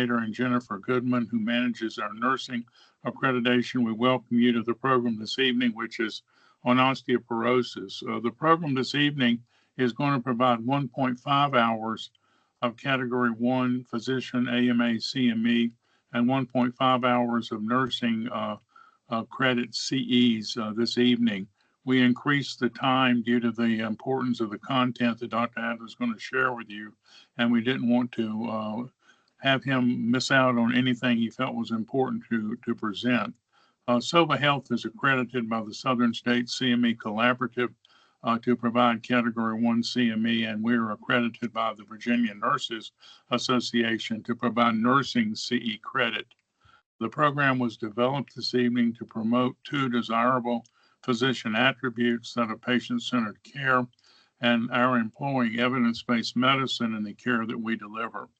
and Jennifer Goodman, who manages our nursing accreditation. We welcome you to the program this evening, which is on osteoporosis. The program this evening is going to provide 1.5 hours of Category 1 Physician AMA CME and 1.5 hours of nursing credit CEs this evening. We increased the time due to the importance of the content that Dr. Adler is going to share with you, and we didn't want to have him miss out on anything he felt was important to present. Sovah Health is accredited by the Southern States CME Collaborative to provide Category 1 CME, and we're accredited by the Virginia Nurses Association to provide nursing CE credit. The program was developed this evening to promote two desirable physician attributes that are patient-centered care and our employing evidence-based medicine in the care that we deliver.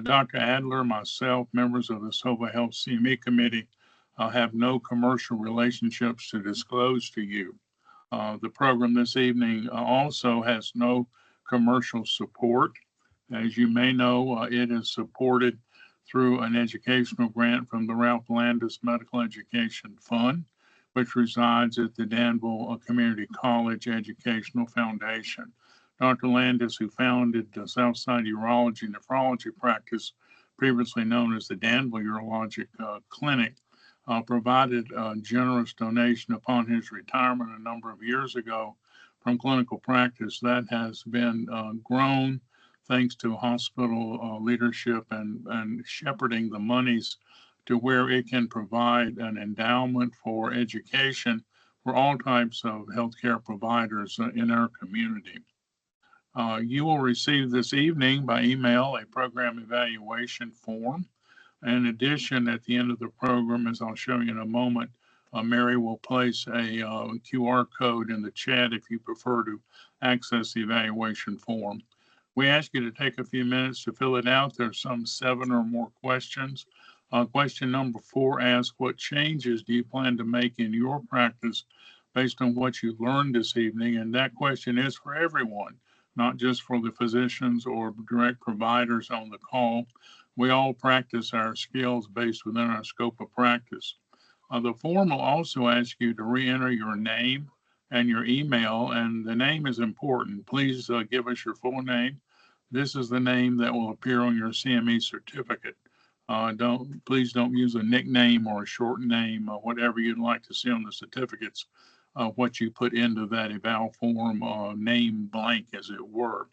Dr. Adler, myself, members of the Sovah Health CME Committee have no commercial relationships to disclose to you. The program this evening also has no commercial support. As you may know, it is supported through an educational grant from the Ralph Landis Medical Education Fund, which resides at the Danville Community College Educational Foundation. Dr. Landis, who founded the Southside Urology and Nephrology practice, previously known as the Danville Urologic Clinic, provided a generous donation upon his retirement a number of years ago from clinical practice. That has been grown thanks to hospital leadership and shepherding the monies to where it can provide an endowment for education for all types of healthcare providers in our community. You will receive this evening by email a program evaluation form. In addition, at the end of the program, as I'll show you in a moment, Mary will place a QR code in the chat if you prefer to access the evaluation form. We ask you to take a few minutes to fill it out. There's some 7 or more questions. Question number 4 asks, what changes do you plan to make in your practice based on what you learned this evening? And that question is for everyone, not just for the physicians or direct providers on the call. We all practice our skills based within our scope of practice. The form will also ask you to re-enter your name and your email, and the name is important. Please give us your full name. This is the name that will appear on your CME certificate. Please don't use a nickname or a short name, whatever you'd like to see on the certificates, what you put into that eval form, name blank as it were.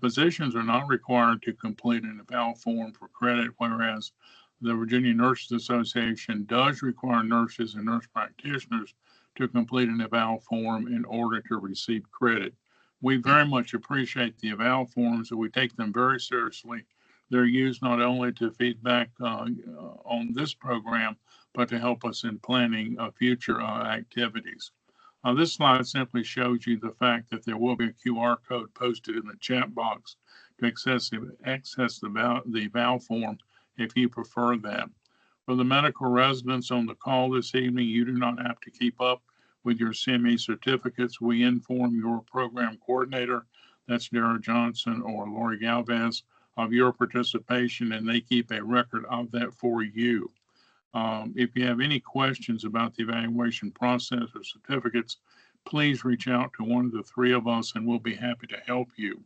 Physicians are not required to complete an eval form for credit, whereas the Virginia Nurses Association does require nurses and nurse practitioners to complete an eval form in order to receive credit. We very much appreciate the eval forms, and we take them very seriously. They're used not only to feedback on this program, but to help us in planning future activities. This slide simply shows you the fact that there will be a QR code posted in the chat box to access the eval form if you prefer that. For the medical residents on the call this evening, you do not have to keep up with your CME certificates. We inform your program coordinator, that's Dara Johnson or Lori Galvez, of your participation, and they keep a record of that for you. If you have any questions about the evaluation process or certificates, please reach out to one of the 3 of us and we'll be happy to help you.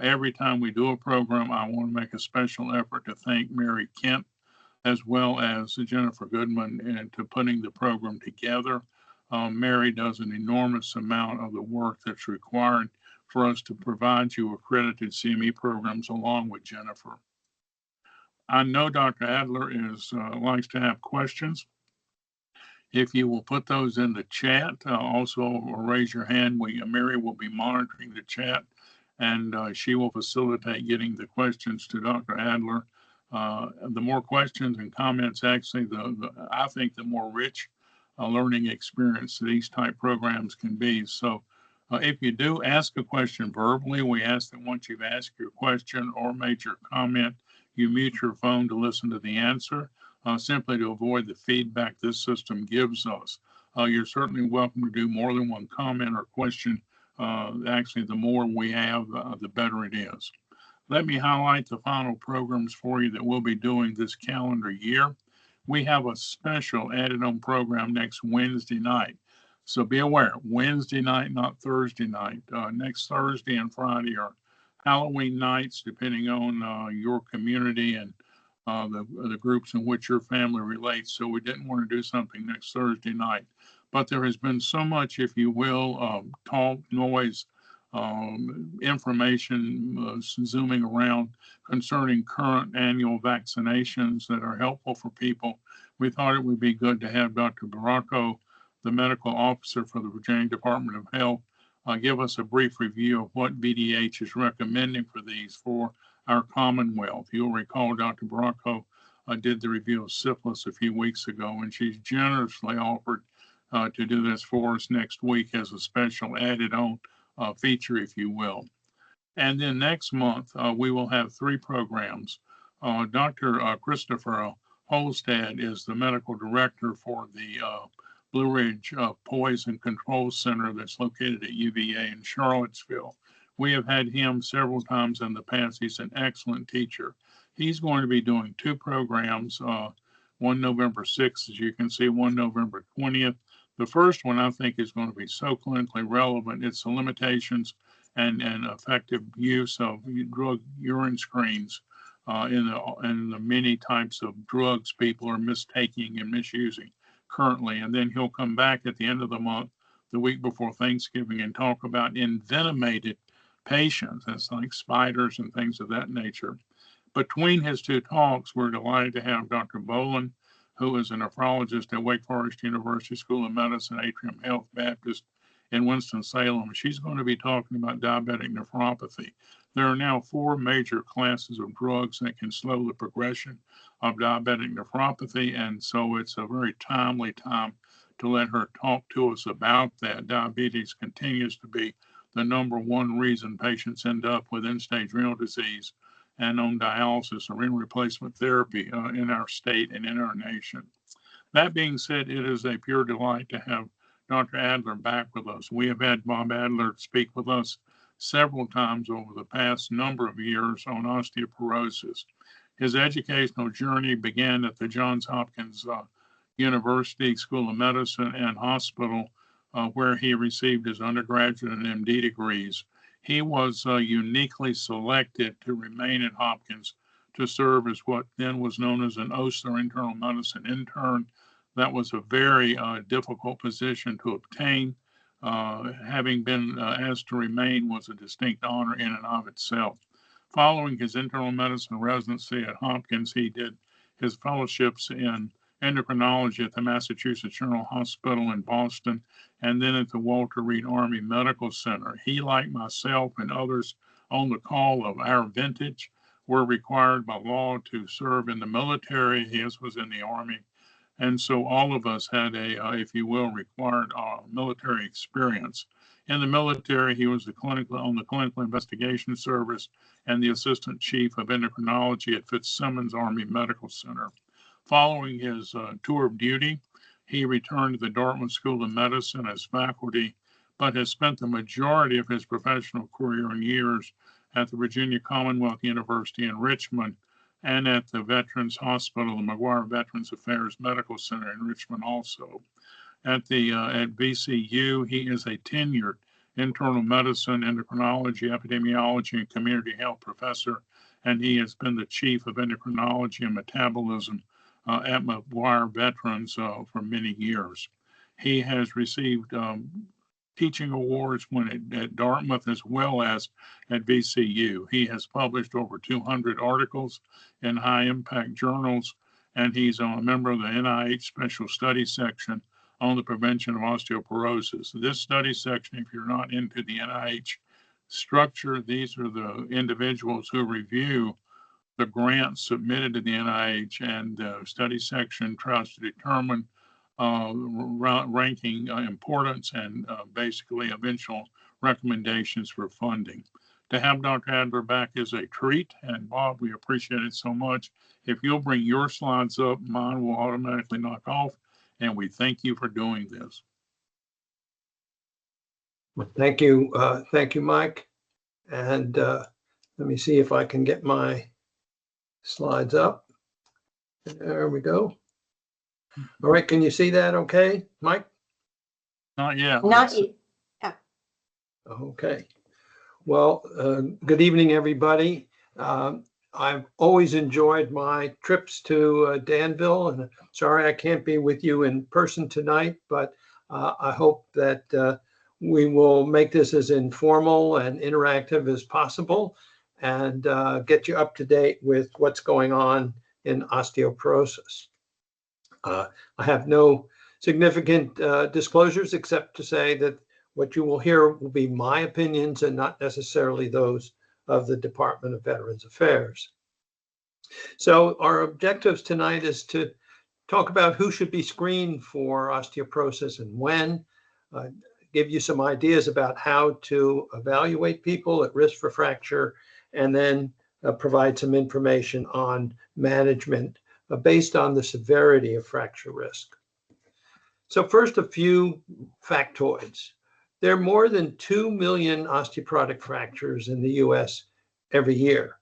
Every time we do a program, I want to make a special effort to thank Mary Kent as well as Jennifer Goodman into putting the program together. Mary does an enormous amount of the work that's required for us to provide you accredited CME programs along with Jennifer. I know Dr. Adler likes to have questions. If you will put those in the chat, also raise your hand. Mary will be monitoring the chat, and she will facilitate getting the questions to Dr. Adler. The more questions and comments, actually, I think the more rich learning experience these type programs can be. So if you do ask a question verbally, we ask that once you've asked your question or made your comment, you mute your phone to listen to the answer, simply to avoid the feedback this system gives us. You're certainly welcome to do more than one comment or question. Actually, the more we have, the better it is. Let me highlight the final programs for you that we'll be doing this calendar year. We have a special added on program next Wednesday night. So be aware, Wednesday night, not Thursday night. Next Thursday and Friday are Halloween nights, depending on your community and the groups in which your family relates. So we didn't want to do something next Thursday night. But there has been so much, if you will, talk, noise, information zooming around concerning current annual vaccinations that are helpful for people. We thought it would be good to have Dr. Baracco, the medical officer for the Virginia Department of Health, give us a brief review of what VDH is recommending for these for our Commonwealth. You'll recall Dr. Baracco did the review of syphilis a few weeks ago, and she's generously offered to do this for us next week as a special added on feature, if you will. And then next month, we will have 3 programs. Dr. Christopher Holstad is the medical director for the Blue Ridge Poison Control Center that's located at UVA in Charlottesville. We have had him several times in the past. He's an excellent teacher. He's going to be doing 2 programs, one November 6th, as you can see, one November 20th. The first one I think is going to be so clinically relevant. It's the limitations and effective use of drug urine screens in the many types of drugs people are mistaking and misusing currently. And then he'll come back at the end of the month, the week before Thanksgiving, and talk about envenomated patients. That's like spiders and things of that nature. Between his 2 talks, we're delighted to have Dr. Boland, who is a nephrologist at Wake Forest University School of Medicine, Atrium Health Baptist in Winston-Salem. She's going to be talking about diabetic nephropathy. There are now 4 major classes of drugs that can slow the progression of diabetic nephropathy, and so it's a very timely time to let her talk to us about that. Diabetes continues to be the #1 reason patients end up with end-stage renal disease and on dialysis or renal replacement therapy in our state and in our nation. That being said, it is a pure delight to have Dr. Adler back with us. We have had Bob Adler speak with us several times over the past number of years on osteoporosis. His educational journey began at the Johns Hopkins University School of Medicine and Hospital, where he received his undergraduate and MD degrees. He was uniquely selected to remain at Hopkins to serve as what then was known as an OSLR internal medicine intern. That was a very difficult position to obtain. Having been asked to remain was a distinct honor in and of itself. Following his internal medicine residency at Hopkins, he did his fellowships in endocrinology at the Massachusetts General Hospital in Boston, and then at the Walter Reed Army Medical Center. He, like myself and others on the call of our vintage, were required by law to serve in the military. His was in the Army. And so all of us had if you will, required military experience. In the military, he was on the Clinical Investigation Service and the Assistant Chief of Endocrinology at Fitzsimmons Army Medical Center. Following his tour of duty, he returned to the Dartmouth School of Medicine as faculty, but has spent the majority of his professional career and years at the Virginia Commonwealth University in Richmond and at the Veterans Hospital, the McGuire Veterans Affairs Medical Center in Richmond also. At VCU, he is a tenured internal medicine, endocrinology, epidemiology, and community health professor, and he has been the chief of endocrinology and metabolism at McGuire Veterans for many years. He has received teaching awards at Dartmouth as well as at VCU. He has published over 200 articles in high-impact journals, and he's a member of the NIH Special Studies section on the prevention of osteoporosis. This study section, if you're not into the NIH structure, these are the individuals who review the grants submitted to the NIH, and the study section tries to determine ranking importance and basically eventual recommendations for funding. To have Dr. Adler back is a treat, and Bob, we appreciate it so much. If you'll bring your slides up, mine will automatically knock off, and we thank you for doing this. Well, thank you, Mike. And Let me see if I can get my slides up. There we go. All right, can you see that okay, Mike? Not yet. Not yet. Okay. Well, good evening, everybody. I've always enjoyed my trips to Danville, and sorry I can't be with you in person tonight, but I hope that we will make this as informal and interactive as possible and get you up to date with what's going on in osteoporosis. I have no significant disclosures except to say that what you will hear will be my opinions and not necessarily those of the Department of Veterans Affairs. So our objectives tonight is to talk about who should be screened for osteoporosis and when, give you some ideas about how to evaluate people at risk for fracture, and then provide some information on management based on the severity of fracture risk. So first, a few factoids. There are more than 2 million osteoporotic fractures in the US every year.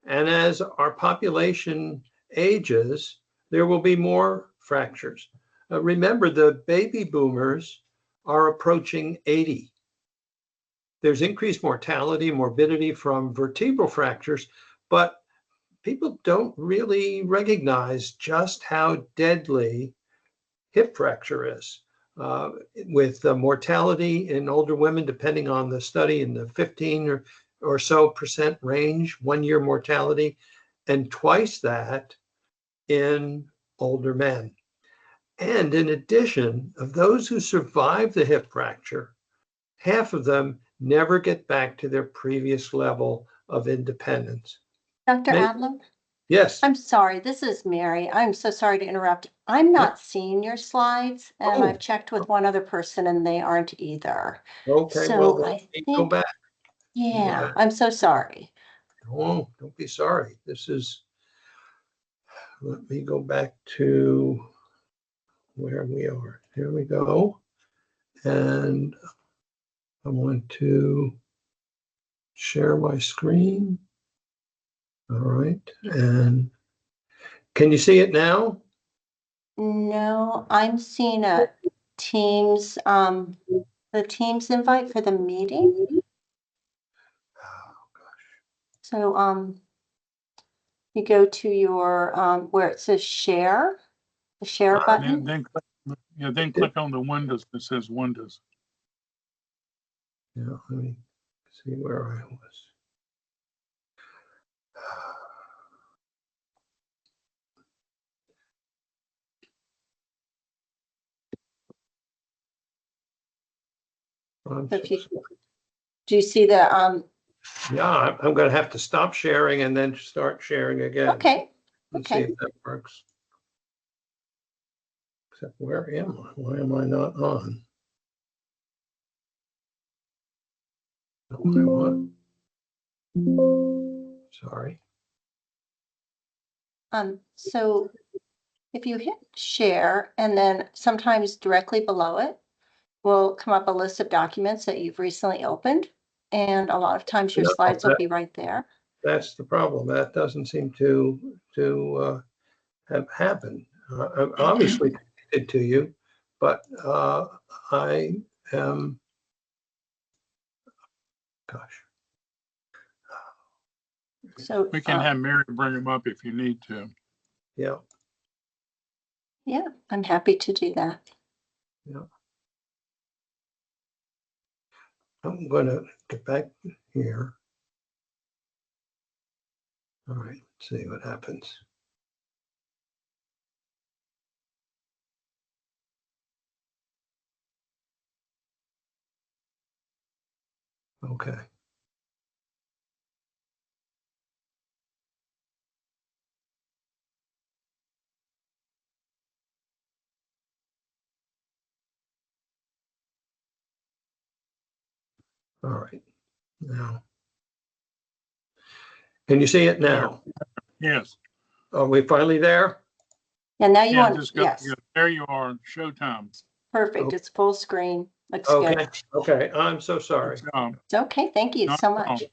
And as our population ages, there will be more fractures. Remember, the baby boomers are approaching 80. There's increased mortality and morbidity from vertebral fractures, but people don't really recognize just how deadly hip fracture is. With mortality in older women, depending on the study, in the 15 or so % range, 1 year mortality, and twice that in older men. And in addition, of those who survive the hip fracture, half of them never get back to their previous level of independence. Dr. Adler? Yes. I'm sorry, this is Mary. I'm so sorry to interrupt. I'm not seeing your slides, and I've checked with one other person and they aren't either. Okay, So well, I go think, back. yeah, I'm so sorry. Oh, don't be sorry. This is, let me go back to where we are. Here we go. And I want to share my screen. All right. And can you see it now? No, I'm seeing a Teams, the Teams invite for the meeting. Oh, gosh. So, you go to your, where it says share, the share button. Then click on the windows that says Windows. Yeah, let me see where I was. Do you see the, yeah, I'm going to have to stop sharing and then start sharing again. okay. Let's see Okay. if that works. Except where am I? Why am I not on? Okay, what? Sorry. So if you hit share and then sometimes directly below it will come up a list of documents that you've recently opened. And a lot of times your slides will be right there. That's the problem. That doesn't seem to have happened. I'm obviously connected to you, but I am, gosh. So We can have Mary bring them up if you need to. Yeah. Yeah, I'm happy to do that. Yeah. I'm going to get back here. All right, let's see what happens. Okay. All right. Now, can you see it now? Yes. Are we finally there? And now you Yeah, want, just go. yes, Yeah, there you are. Showtime. perfect. Okay. It's full screen. Looks Okay. good. Okay. I'm so sorry. Good job. It's okay. Thank you Not so at all. much.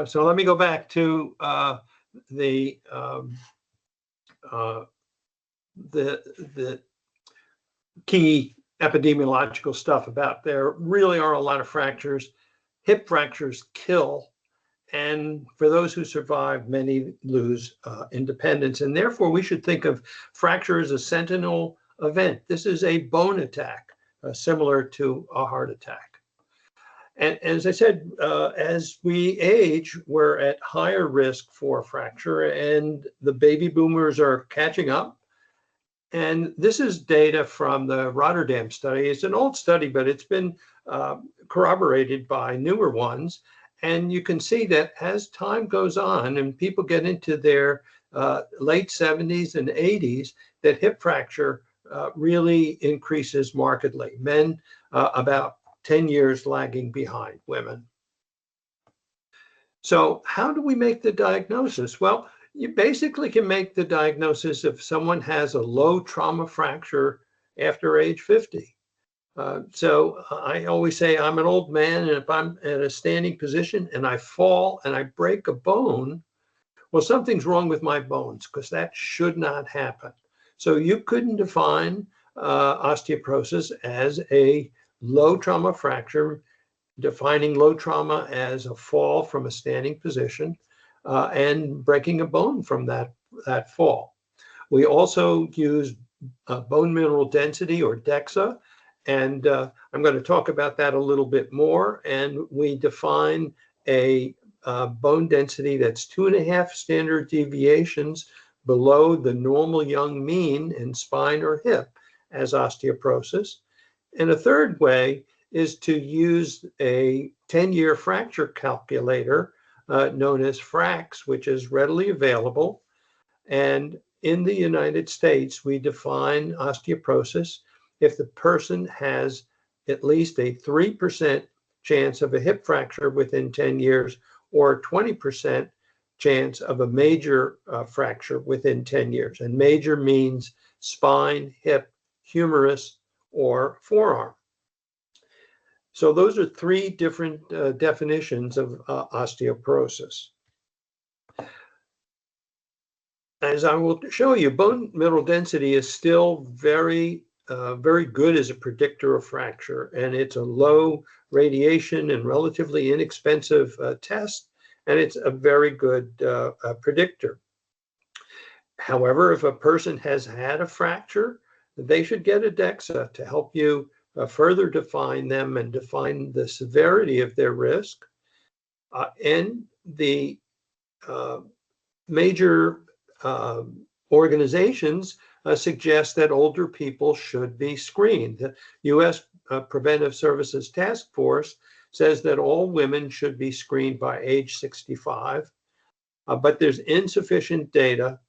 So let me go back to the key epidemiological stuff about there really are a lot of fractures. Hip fractures kill. And for those who survive, many lose independence. And therefore, we should think of fracture as a sentinel event. This is a bone attack, similar to a heart attack. And as I said, as we age, we're at higher risk for fracture, and the baby boomers are catching up. And this is data from the Rotterdam study. It's an old study, but it's been corroborated by newer ones. And you can see that as time goes on and people get into their late 70s and 80s, that hip fracture really increases markedly. Men about 10 years lagging behind women. So how do we make the diagnosis? Well, you basically can make the diagnosis if someone has a low trauma fracture after age 50. So I always say I'm an old man, and if I'm at a standing position and I fall and I break a bone, well, something's wrong with my bones, because that should not happen. So you couldn't define osteoporosis as a low trauma fracture, defining low trauma as a fall from a standing position and breaking a bone from that fall. We also use bone mineral density, or DEXA. And I'm going to talk about that a little bit more. And we define a bone density that's 2.5 standard deviations below the normal young mean in spine or hip as osteoporosis. And a third way is to use a 10-year fracture calculator known as FRAX, which is readily available. And in the United States, we define osteoporosis if the person has at least a 3% chance of a hip fracture within 10 years, or 20% chance of a major fracture within 10 years. And major means spine, hip, humerus, or forearm. So those are three different definitions of osteoporosis. As I will show you, bone mineral density is still very good as a predictor of fracture, and it's a low radiation and relatively inexpensive test, and it's a very good predictor. However, if a person has had a fracture, they should get a DEXA to help you further define them and define the severity of their risk. And the major organizations suggest that older people should be screened. The U.S. Preventive Services Task Force says that all women should be screened by age 65, but there's insufficient data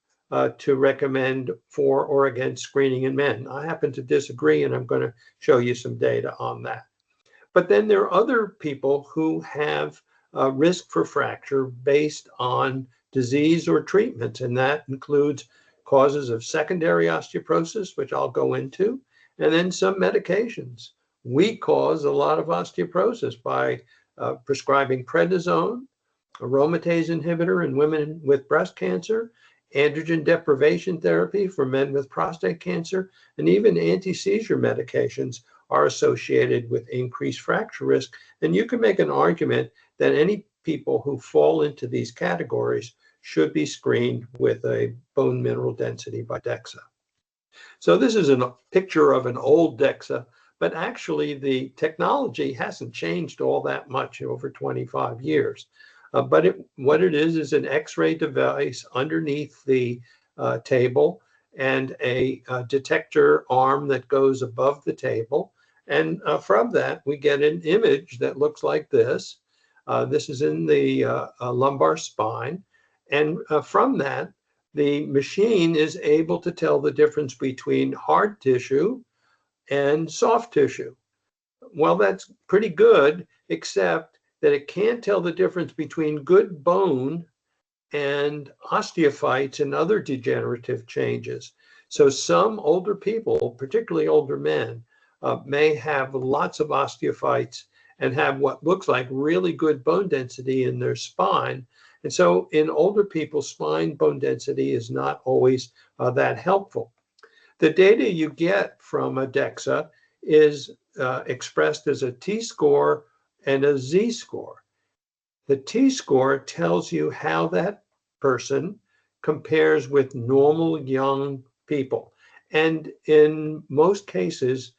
to recommend for or against screening in men. I happen to disagree, and I'm going to show you some data on that. But then there are other people who have risk for fracture based on disease or treatment, and that includes causes of secondary osteoporosis, which I'll go into, and then some medications. We cause a lot of osteoporosis by prescribing prednisone, a aromatase inhibitor in women with breast cancer, androgen deprivation therapy for men with prostate cancer, and even anti-seizure medications are associated with increased fracture risk. And you can make an argument that any people who fall into these categories should be screened with a bone mineral density by DEXA. So this is a picture of an old DEXA, but actually the technology hasn't changed all that much over 25 years. But what it is an X-ray device underneath the table, and a detector arm that goes above the table. And from that, we get an image that looks like this. This is in the lumbar spine. And from that, the machine is able to tell the difference between hard tissue and soft tissue. Well, that's pretty good, except that it can't tell the difference between good bone and osteophytes and other degenerative changes. So some older people, particularly older men, may have lots of osteophytes, and have what looks like really good bone density in their spine. And so in older people, spine bone density is not always that helpful. The data you get from a DEXA is expressed as a T-score and a Z-score. The T-score tells you how that person compares with normal young people. And in most cases,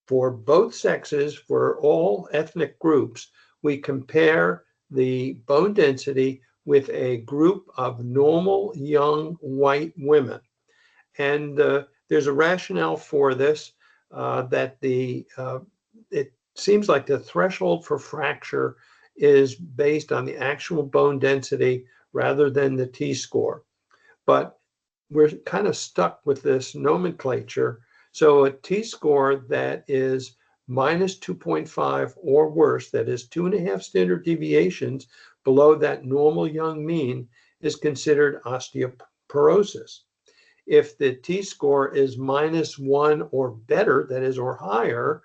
for both sexes, for all ethnic groups, we compare the bone density with a group of normal young white women. And there's a rationale for this, that it seems like the threshold for fracture is based on the actual bone density rather than the T-score. But we're kind of stuck with this nomenclature. So a T-score that is minus 2.5 or worse, that is 2.5 standard deviations below that normal young mean, is considered osteoporosis. If the T-score is -1 or better, that is, or higher,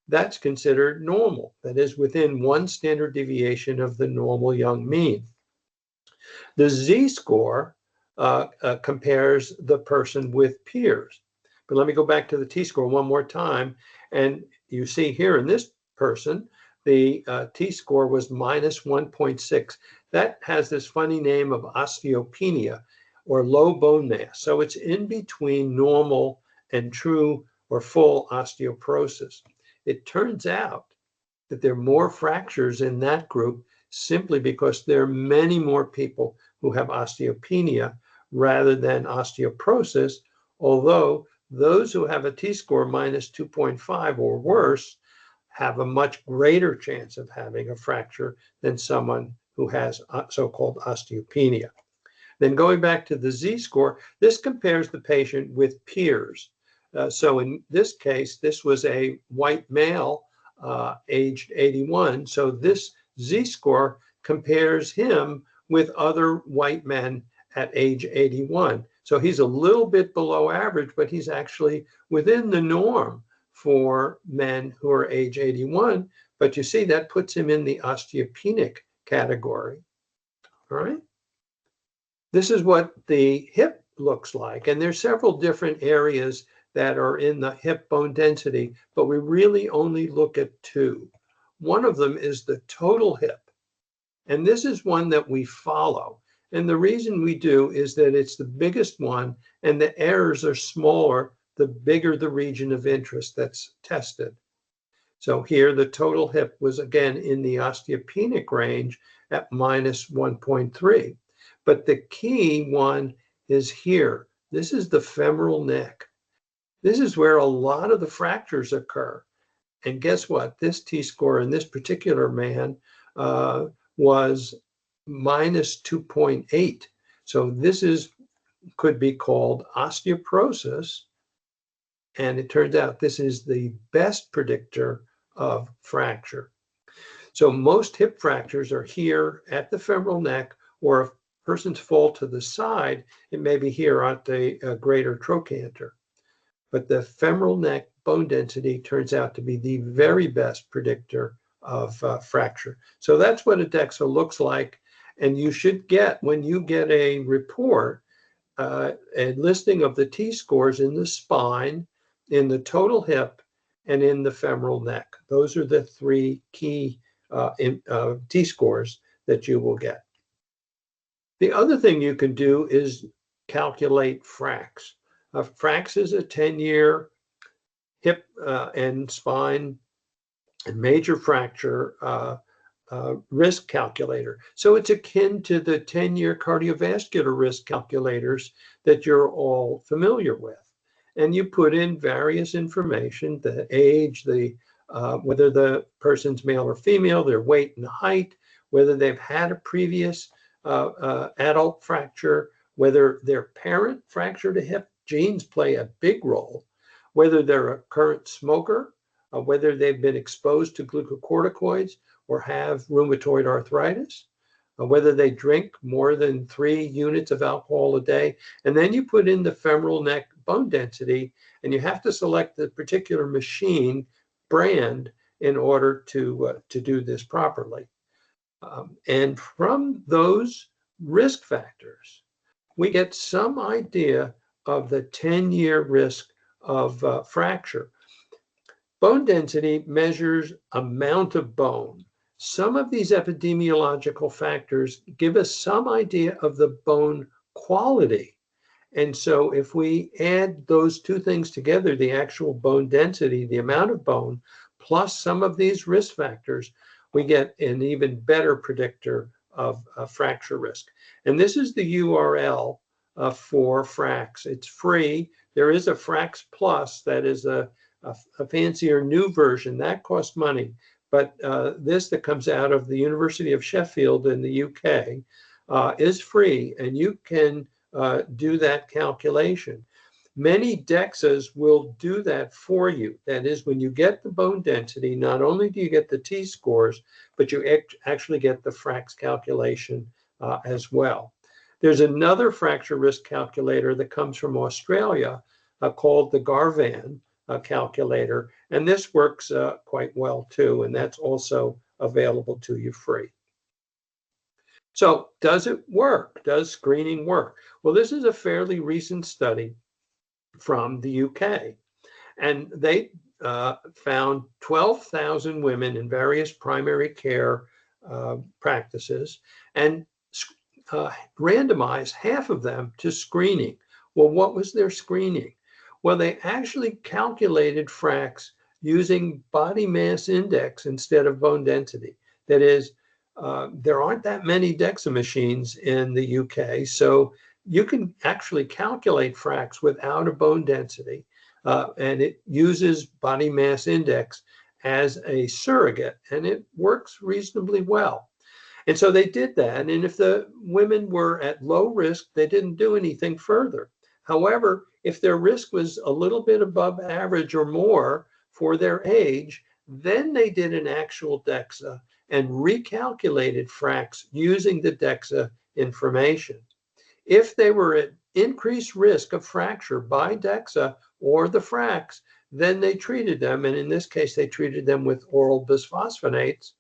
that's considered normal. That is within 1 standard deviation of the normal young mean. The Z-score compares the person with peers. But let me go back to the T-score one more time. And you see here in this person, the T-score was -1.6. That has this funny name of osteopenia, or low bone mass. So it's in between normal and true or full osteoporosis. It turns out that there are more fractures in that group simply because there are many more people who have osteopenia rather than osteoporosis, although those who have a T-score -2.5 or worse have a much greater chance of having a fracture than someone who has so-called osteopenia. Then going back to the Z-score, this compares the patient with peers. So in this case, this was a white male aged 81. So this Z-score compares him with other white men at age 81. So he's a little bit below average, but he's actually within the norm for men who are age 81. But you see, that puts him in the osteopenic category. All right. This is what the hip looks like. And there's several different areas that are in the hip bone density, but we really only look at 2. One of them is the total hip. And this is one that we follow. And the reason we do is that it's the biggest one and the errors are smaller the bigger the region of interest that's tested. So here the total hip was again in the osteopenic range at -1.3. But the key one is here. This is the femoral neck. This is where a lot of the fractures occur. And guess what? This T-score in this particular man was -2.8. So this could be called osteoporosis. And it turns out this is the best predictor of fracture. So most hip fractures are here at the femoral neck, or if persons fall to the side, it may be here at the greater trochanter. But the femoral neck bone density turns out to be the very best predictor of fracture. So that's what a DEXA looks like. And you should get, when you get a report, a listing of the T-scores in the spine, in the total hip, and in the femoral neck. Those are the 3 key T-scores that you will get. The other thing you can do is calculate FRAX. FRAX is a 10-year hip and spine and major fracture risk calculator. So it's akin to the 10-year cardiovascular risk calculators that you're all familiar with. And you put in various information, the age, whether the person's male or female, their weight and height, whether they've had a previous adult fracture, whether their parent fractured a hip. Genes play a big role, whether they're a current smoker, whether they've been exposed to glucocorticoids or have rheumatoid arthritis, whether they drink more than 3 units of alcohol a day. And then you put in the femoral neck bone density, and you have to select the particular machine brand in order to do this properly. And from those risk factors, we get some idea of the 10-year risk of fracture. Bone density measures amount of bone. Some of these epidemiological factors give us some idea of the bone quality. And so if we add those two things together, the actual bone density, the amount of bone, plus some of these risk factors, we get an even better predictor of fracture risk. And this is the URL for FRAX. It's free. There is a FRAX Plus that is a fancier new version. That costs money. But this that comes out of the University of Sheffield in the UK is free, and you can do that calculation. Many DEXAs will do that for you. That is, when you get the bone density, not only do you get the T-scores, but you actually get the FRAX calculation as well. There's another fracture risk calculator that comes from Australia called the Garvan calculator, and this works quite well too, and that's also available to you free. So does it work? Does screening work? Well, this is a fairly recent study from the UK, and they found 12,000 women in various primary care practices and randomized half of them to screening. Well, what was their screening? Well, they actually calculated FRAX using body mass index instead of bone density. That is, there aren't that many DEXA machines in the UK, so you can actually calculate FRAX without a bone density, and it uses body mass index as a surrogate, and it works reasonably well. And so they did that, and if the women were at low risk, they didn't do anything further. However, if their risk was a little bit above average or more for their age, then they did an actual DEXA and recalculated FRAX using the DEXA information. If they were at increased risk of fracture by DEXA or the FRAX, then they treated them, and in this case, they treated them with oral bisphosphonates.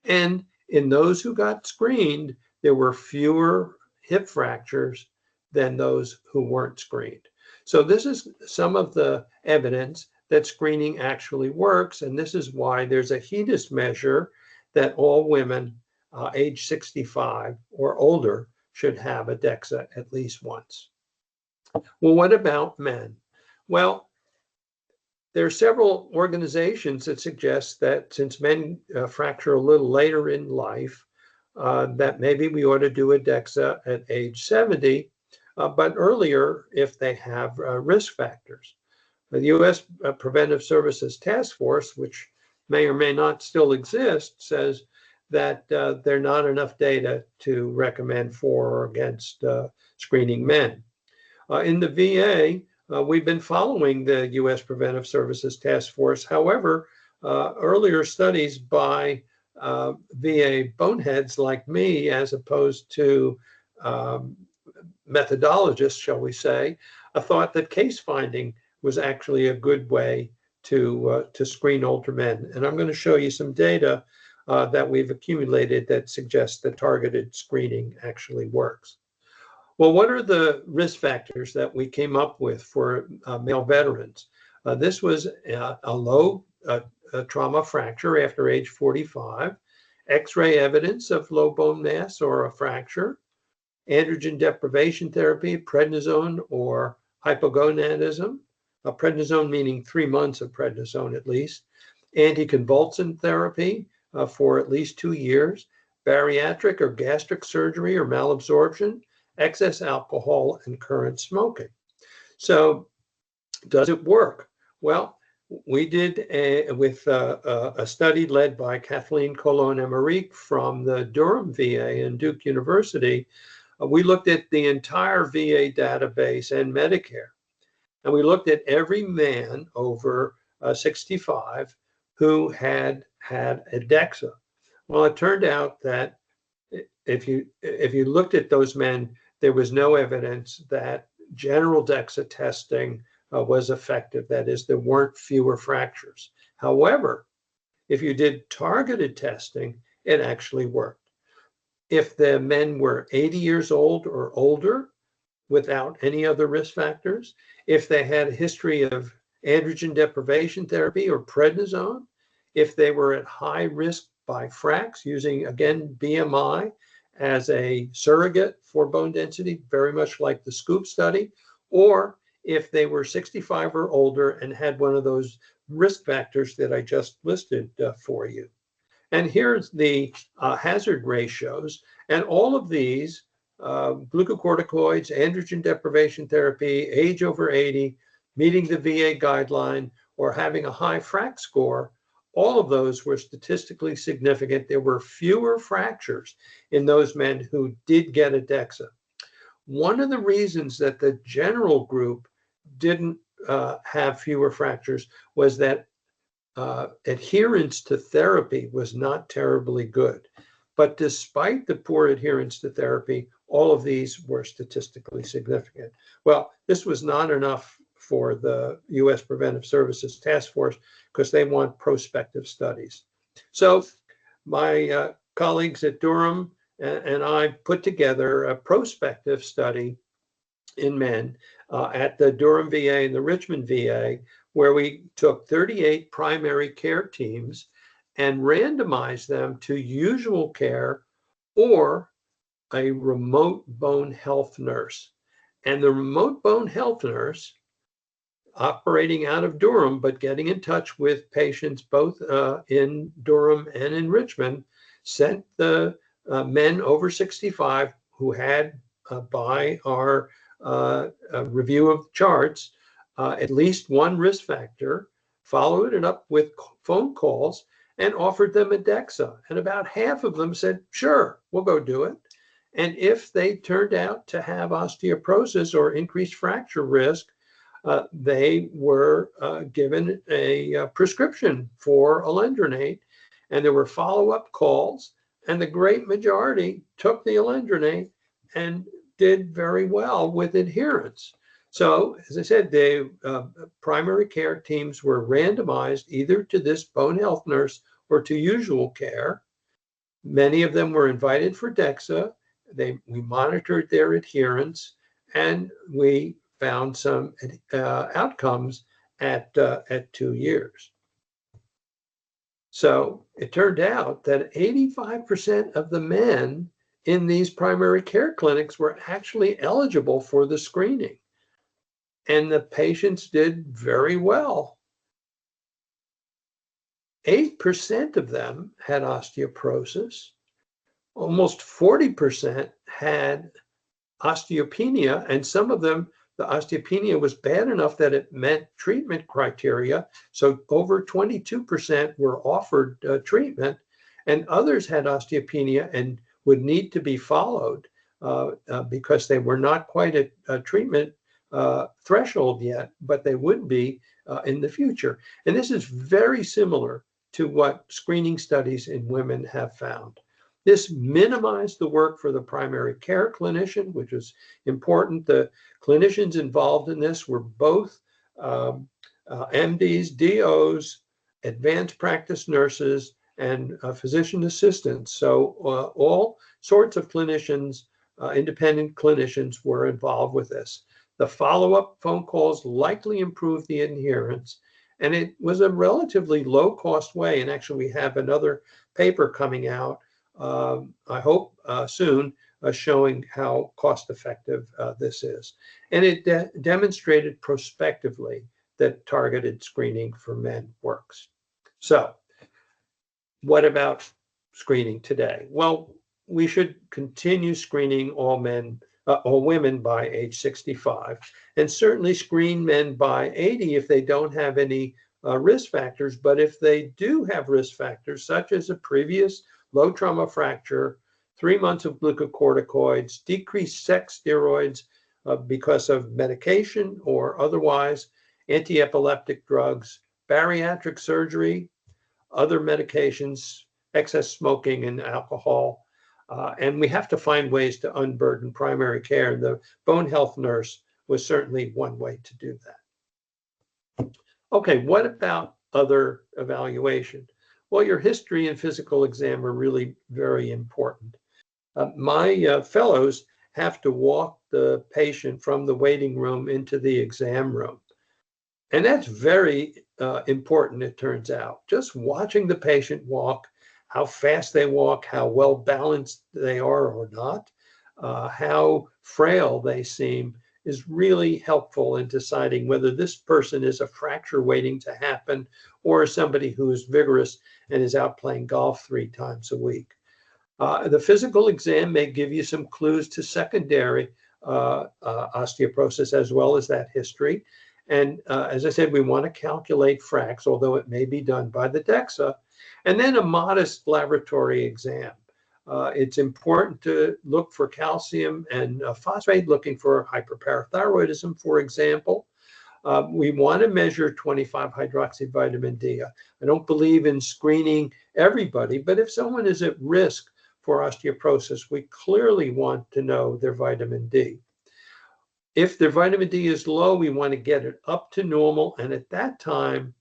And in those who got screened, there were fewer hip fractures than those who weren't screened. So this is some of the evidence that screening actually works, and this is why there's a HEDIS measure that all women age 65 or older should have a DEXA at least once. Well, what about men? Well, there are several organizations that suggest that since men fracture a little later in life, that maybe we ought to do a DEXA at age 70, but earlier if they have risk factors. The U.S. Preventive Services Task Force, which may or may not still exist, says that there are not enough data to recommend for or against screening men. In the VA, we've been following the U.S. Preventive Services Task Force. However, earlier studies by VA boneheads like me, as opposed to methodologists, shall we say, thought that case finding was actually a good way to screen older men. And I'm going to show you some data that we've accumulated that suggests that targeted screening actually works. Well, what are the risk factors that we came up with for male veterans? This was a low trauma fracture after age 45, X-ray evidence of low bone mass or a fracture, androgen deprivation therapy, prednisone or hypogonadism, prednisone meaning 3 months of prednisone at least, anticonvulsant therapy for at least 2 years, bariatric or gastric surgery or malabsorption, excess alcohol, and current smoking. So does it work? Well, we did with a study led by Kathleen Colon-Emerick from the Durham VA and Duke University. We looked at the entire VA database and Medicare. And we looked at every man over 65 who had had a DEXA. Well, it turned out that if you looked at those men, there was no evidence that general DEXA testing was effective. That is, there weren't fewer fractures. However, if you did targeted testing, it actually worked. If the men were 80 years old or older without any other risk factors, if they had a history of androgen deprivation therapy or prednisone, if they were at high risk by FRAX using, again, BMI as a surrogate for bone density, very much like the SCOOP study, or if they were 65 or older and had one of those risk factors that I just listed for you. And here's the hazard ratios. And all of these, glucocorticoids, androgen deprivation therapy, age over 80, meeting the VA guideline, or having a high FRAX score, all of those were statistically significant. There were fewer fractures in those men who did get a DEXA. One of the reasons that the general group didn't have fewer fractures was that adherence to therapy was not terribly good. But despite the poor adherence to therapy, all of these were statistically significant. Well, this was not enough for the U.S. Preventive Services Task Force because they want prospective studies. So my colleagues at Durham and I put together a prospective study in men at the Durham VA and the Richmond VA, where we took 38 primary care teams and randomized them to usual care or a remote bone health nurse. And the remote bone health nurse, operating out of Durham, but getting in touch with patients both in Durham and in Richmond, sent the men over 65 who had, by our review of the charts, at least one risk factor, followed it up with phone calls, and offered them a DEXA. And about half of them said, sure, we'll go do it. And if they turned out to have osteoporosis or increased fracture risk, they were given a prescription for alendronate. And there were follow-up calls, and the great majority took the alendronate and did very well with adherence. So, as I said, the primary care teams were randomized either to this bone health nurse or to usual care. Many of them were invited for DEXA. We monitored their adherence, and we found some outcomes at 2 years. So it turned out that 85% of the men in these primary care clinics were actually eligible for the screening. And the patients did very well. 8% of them had osteoporosis. Almost 40% had osteopenia, and some of them, the osteopenia was bad enough that it met treatment criteria. So over 22% were offered treatment, and others had osteopenia and would need to be followed because they were not quite at a treatment threshold yet, but they would be in the future. And this is very similar to what screening studies in women have found. This minimized the work for the primary care clinician, which is important. The clinicians involved in this were both MDs, DOs, advanced practice nurses, and physician assistants. So all sorts of clinicians, independent clinicians, were involved with this. The follow-up phone calls likely improved the adherence, and it was a relatively low-cost way. And actually, we have another paper coming out, I hope soon, showing how cost-effective this is. And it demonstrated prospectively that targeted screening for men works. So what about screening today? Well, we should continue screening all women by age 65, and certainly screen men by 80 if they don't have any risk factors. But if they do have risk factors, such as a previous low trauma fracture, 3 months of glucocorticoids, decreased sex steroids because of medication or otherwise, anti-epileptic drugs, bariatric surgery, other medications, excess smoking and alcohol. And we have to find ways to unburden primary care. And the bone health nurse was certainly one way to do that. Okay, what about other evaluation? Well, your history and physical exam are really very important. My fellows have to walk the patient from the waiting room into the exam room. And that's very important, it turns out. Just watching the patient walk, how fast they walk, how well balanced they are or not, how frail they seem, is really helpful in deciding whether this person is a fracture waiting to happen or somebody who is vigorous and is out playing golf 3 times a week. The physical exam may give you some clues to secondary osteoporosis as well as that history. And as I said, we want to calculate fracts, although it may be done by the DEXA, and then a modest laboratory exam. It's important to look for calcium and phosphate, looking for hyperparathyroidism, for example. We want to measure 25-hydroxyvitamin D. I don't believe in screening everybody, but if someone is at risk for osteoporosis, we clearly want to know their vitamin D. If their vitamin D is low, we want to get it up to normal. And at that time,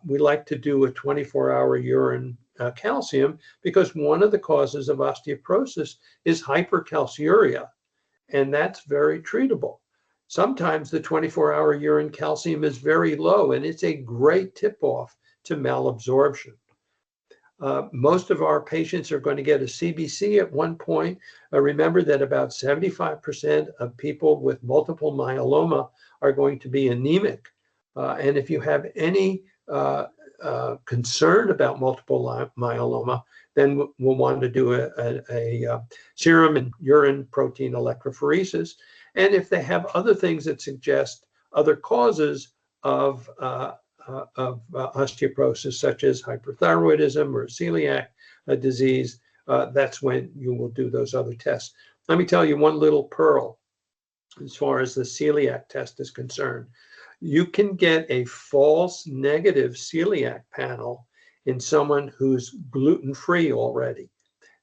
we like to do a 24-hour urine calcium, because one of the causes of osteoporosis is hypercalciuria, and that's very treatable. Sometimes the 24-hour urine calcium is very low, and it's a great tip-off to malabsorption. Most of our patients are going to get a CBC at one point. Remember that about 75% of people with multiple myeloma are going to be anemic. And if you have any concern about multiple myeloma, then we'll want to do a serum and urine protein electrophoresis. And if they have other things that suggest other causes of osteoporosis, such as hyperthyroidism or celiac disease, that's when you will do those other tests. Let me tell you one little pearl as far as the celiac test is concerned. You can get a false negative celiac panel in someone who's gluten-free already.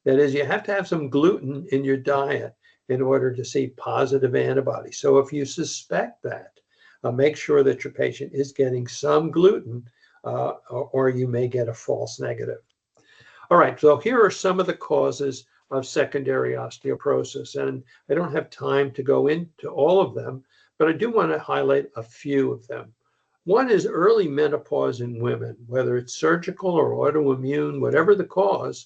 That is, you have to have some gluten in your diet in order to see positive antibodies. So if you suspect that, make sure that your patient is getting some gluten, or you may get a false negative. All right, so here are some of the causes of secondary osteoporosis, and I don't have time to go into all of them, but I do want to highlight a few of them. One is early menopause in women, whether it's surgical or autoimmune, whatever the cause,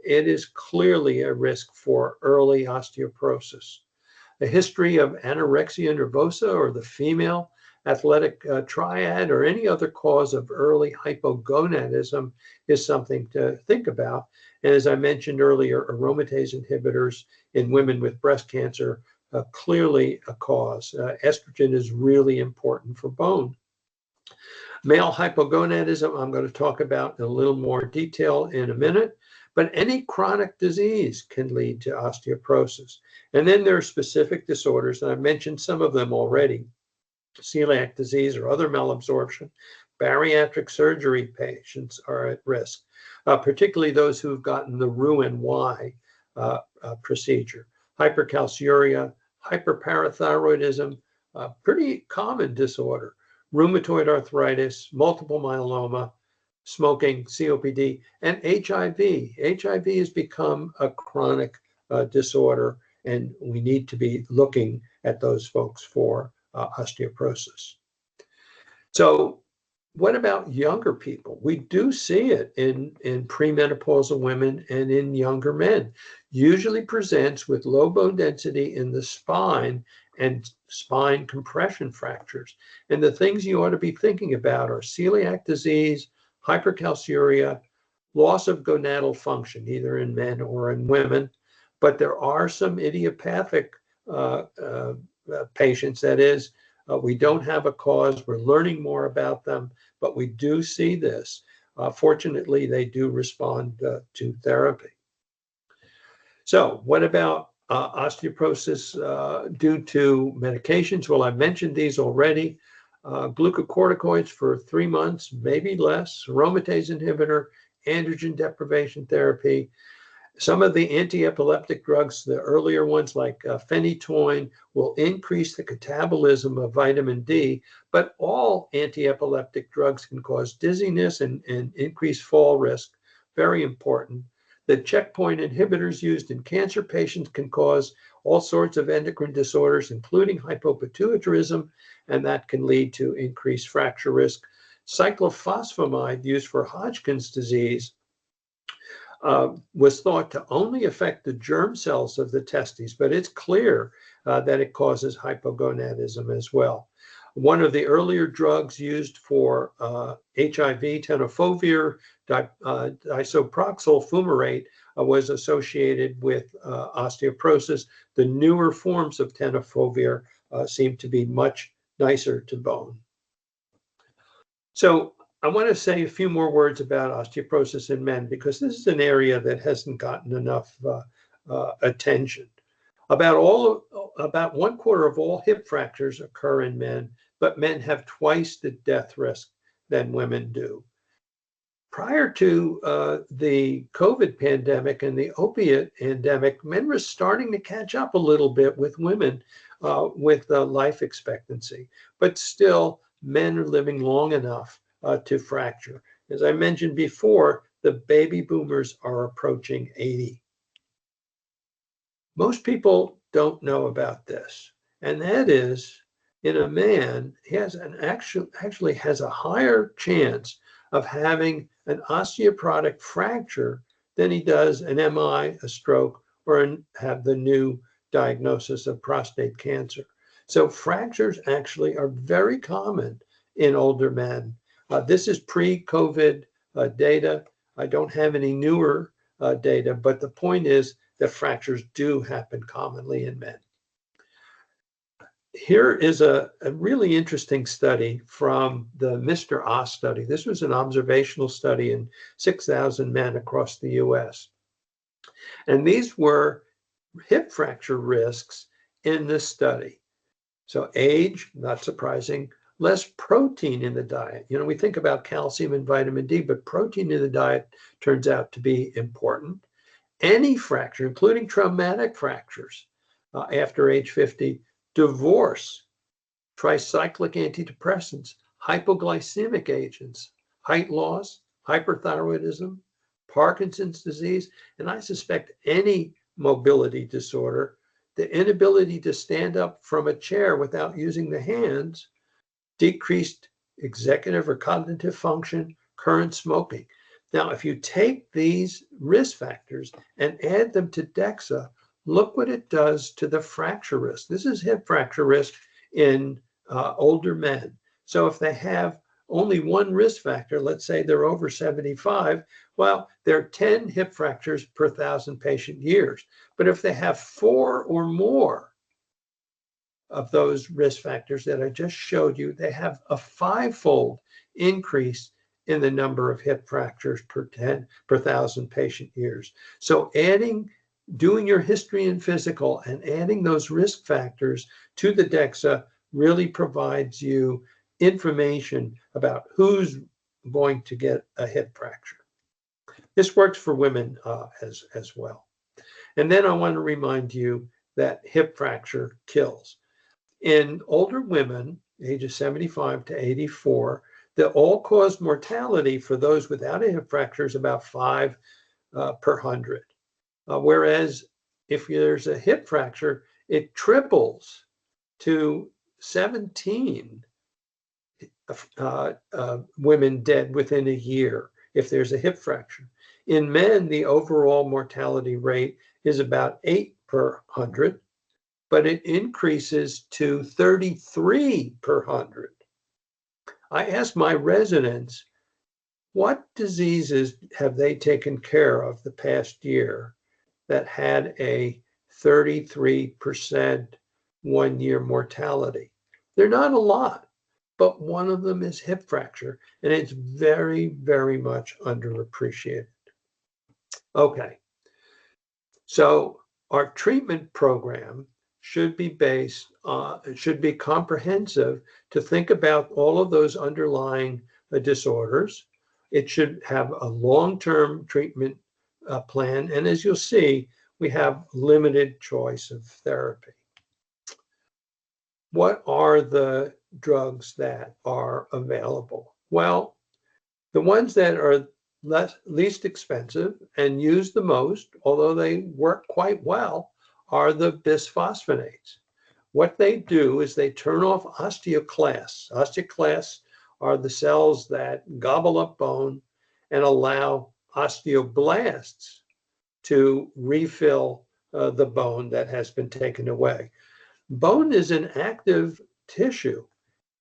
it is clearly a risk for early osteoporosis. A history of anorexia nervosa or the female athletic triad or any other cause of early hypogonadism is something to think about. And as I mentioned earlier, aromatase inhibitors in women with breast cancer, clearly a cause. Estrogen is really important for bone. Male hypogonadism, I'm going to talk about in a little more detail in a minute. But any chronic disease can lead to osteoporosis. And then there are specific disorders, and I've mentioned some of them already. Celiac disease or other malabsorption. Bariatric surgery patients are at risk, particularly those who've gotten the Roux-en-Y procedure. Hypercalciuria, hyperparathyroidism, pretty common disorder. Rheumatoid arthritis, multiple myeloma, smoking, COPD, and HIV. HIV has become a chronic disorder, and we need to be looking at those folks for osteoporosis. So what about younger people? We do see it in premenopausal women and in younger men. Usually presents with low bone density in the spine and spine compression fractures. And the things you ought to be thinking about are celiac disease, hypercalciuria, loss of gonadal function, either in men or in women. But there are some idiopathic patients, that is, we don't have a cause, we're learning more about them, but we do see this. Fortunately, they do respond to therapy. So what about osteoporosis due to medications? Well, I mentioned these already. Glucocorticoids for 3 months, maybe less, aromatase inhibitor, androgen deprivation therapy. Some of the anti-epileptic drugs, the earlier ones like phenytoin, will increase the catabolism of vitamin D, but all anti-epileptic drugs can cause dizziness and increase fall risk. Very important. The checkpoint inhibitors used in cancer patients can cause all sorts of endocrine disorders, including hypopituitarism, and that can lead to increased fracture risk. Cyclophosphamide used for Hodgkin's disease was thought to only affect the germ cells of the testes, but it's clear that it causes hypogonadism as well. One of the earlier drugs used for HIV, tenofovir disoproxil fumarate, was associated with osteoporosis. The newer forms of tenofovir seem to be much nicer to bone. So I want to say a few more words about osteoporosis in men, because this is an area that hasn't gotten enough attention. About 1/4 of all hip fractures occur in men, but men have twice the death risk than women do. Prior to the COVID pandemic and the opiate endemic, men were starting to catch up a little bit with women with life expectancy, but still men are living long enough to fracture. As I mentioned before, the baby boomers are approaching 80. Most people don't know about this, and that is, in a man, he has actually has a higher chance of having an osteoporotic fracture than he does an MI, a stroke, or have the new diagnosis of prostate cancer. So fractures actually are very common in older men. This is pre-COVID data. I don't have any newer data, but the point is that fractures do happen commonly in men. Here is a really interesting study from the Mr. Oz study. This was an observational study in 6,000 men across the US. And these were hip fracture risks in this study. So age, not surprising, less protein in the diet. You know, we think about calcium and vitamin D, but protein in the diet turns out to be important. Any fracture, including traumatic fractures after age 50, divorce, tricyclic antidepressants, hypoglycemic agents, height loss, hyperthyroidism, Parkinson's disease, and I suspect any mobility disorder, the inability to stand up from a chair without using the hands, decreased executive or cognitive function, current smoking. Now, if you take these risk factors and add them to DEXA, look what it does to the fracture risk. This is hip fracture risk in older men. So if they have only one risk factor, let's say they're over 75, well, there are 10 hip fractures per 1,000 patient years. But if they have 4 or more of those risk factors that I just showed you, they have a 5-fold increase in the number of hip fractures per 1,000 patient years. So doing your history and physical and adding those risk factors to the DEXA really provides you information about who's going to get a hip fracture. This works for women as well. And then I want to remind you that hip fracture kills. In older women, ages 75 to 84, the all-cause mortality for those without a hip fracture is about 5 per 100. Whereas if there's a hip fracture, it triples to 17 women dead within a year if there's a hip fracture. In men, the overall mortality rate is about 8 per 100, but it increases to 33 per 100. I asked my residents, what diseases have they taken care of the past year that had a 33% one-year mortality? They're not a lot, but one of them is hip fracture, and it's very, very much underappreciated. Okay, so our treatment program should be comprehensive to think about all of those underlying disorders. It should have a long-term treatment plan. And as you'll see, we have limited choice of therapy. What are the drugs that are available? Well, the ones that are least expensive and used the most, although they work quite well, are the bisphosphonates. What they do is they turn off osteoclasts. Osteoclasts are the cells that gobble up bone and allow osteoblasts to refill the bone that has been taken away. Bone is an active tissue.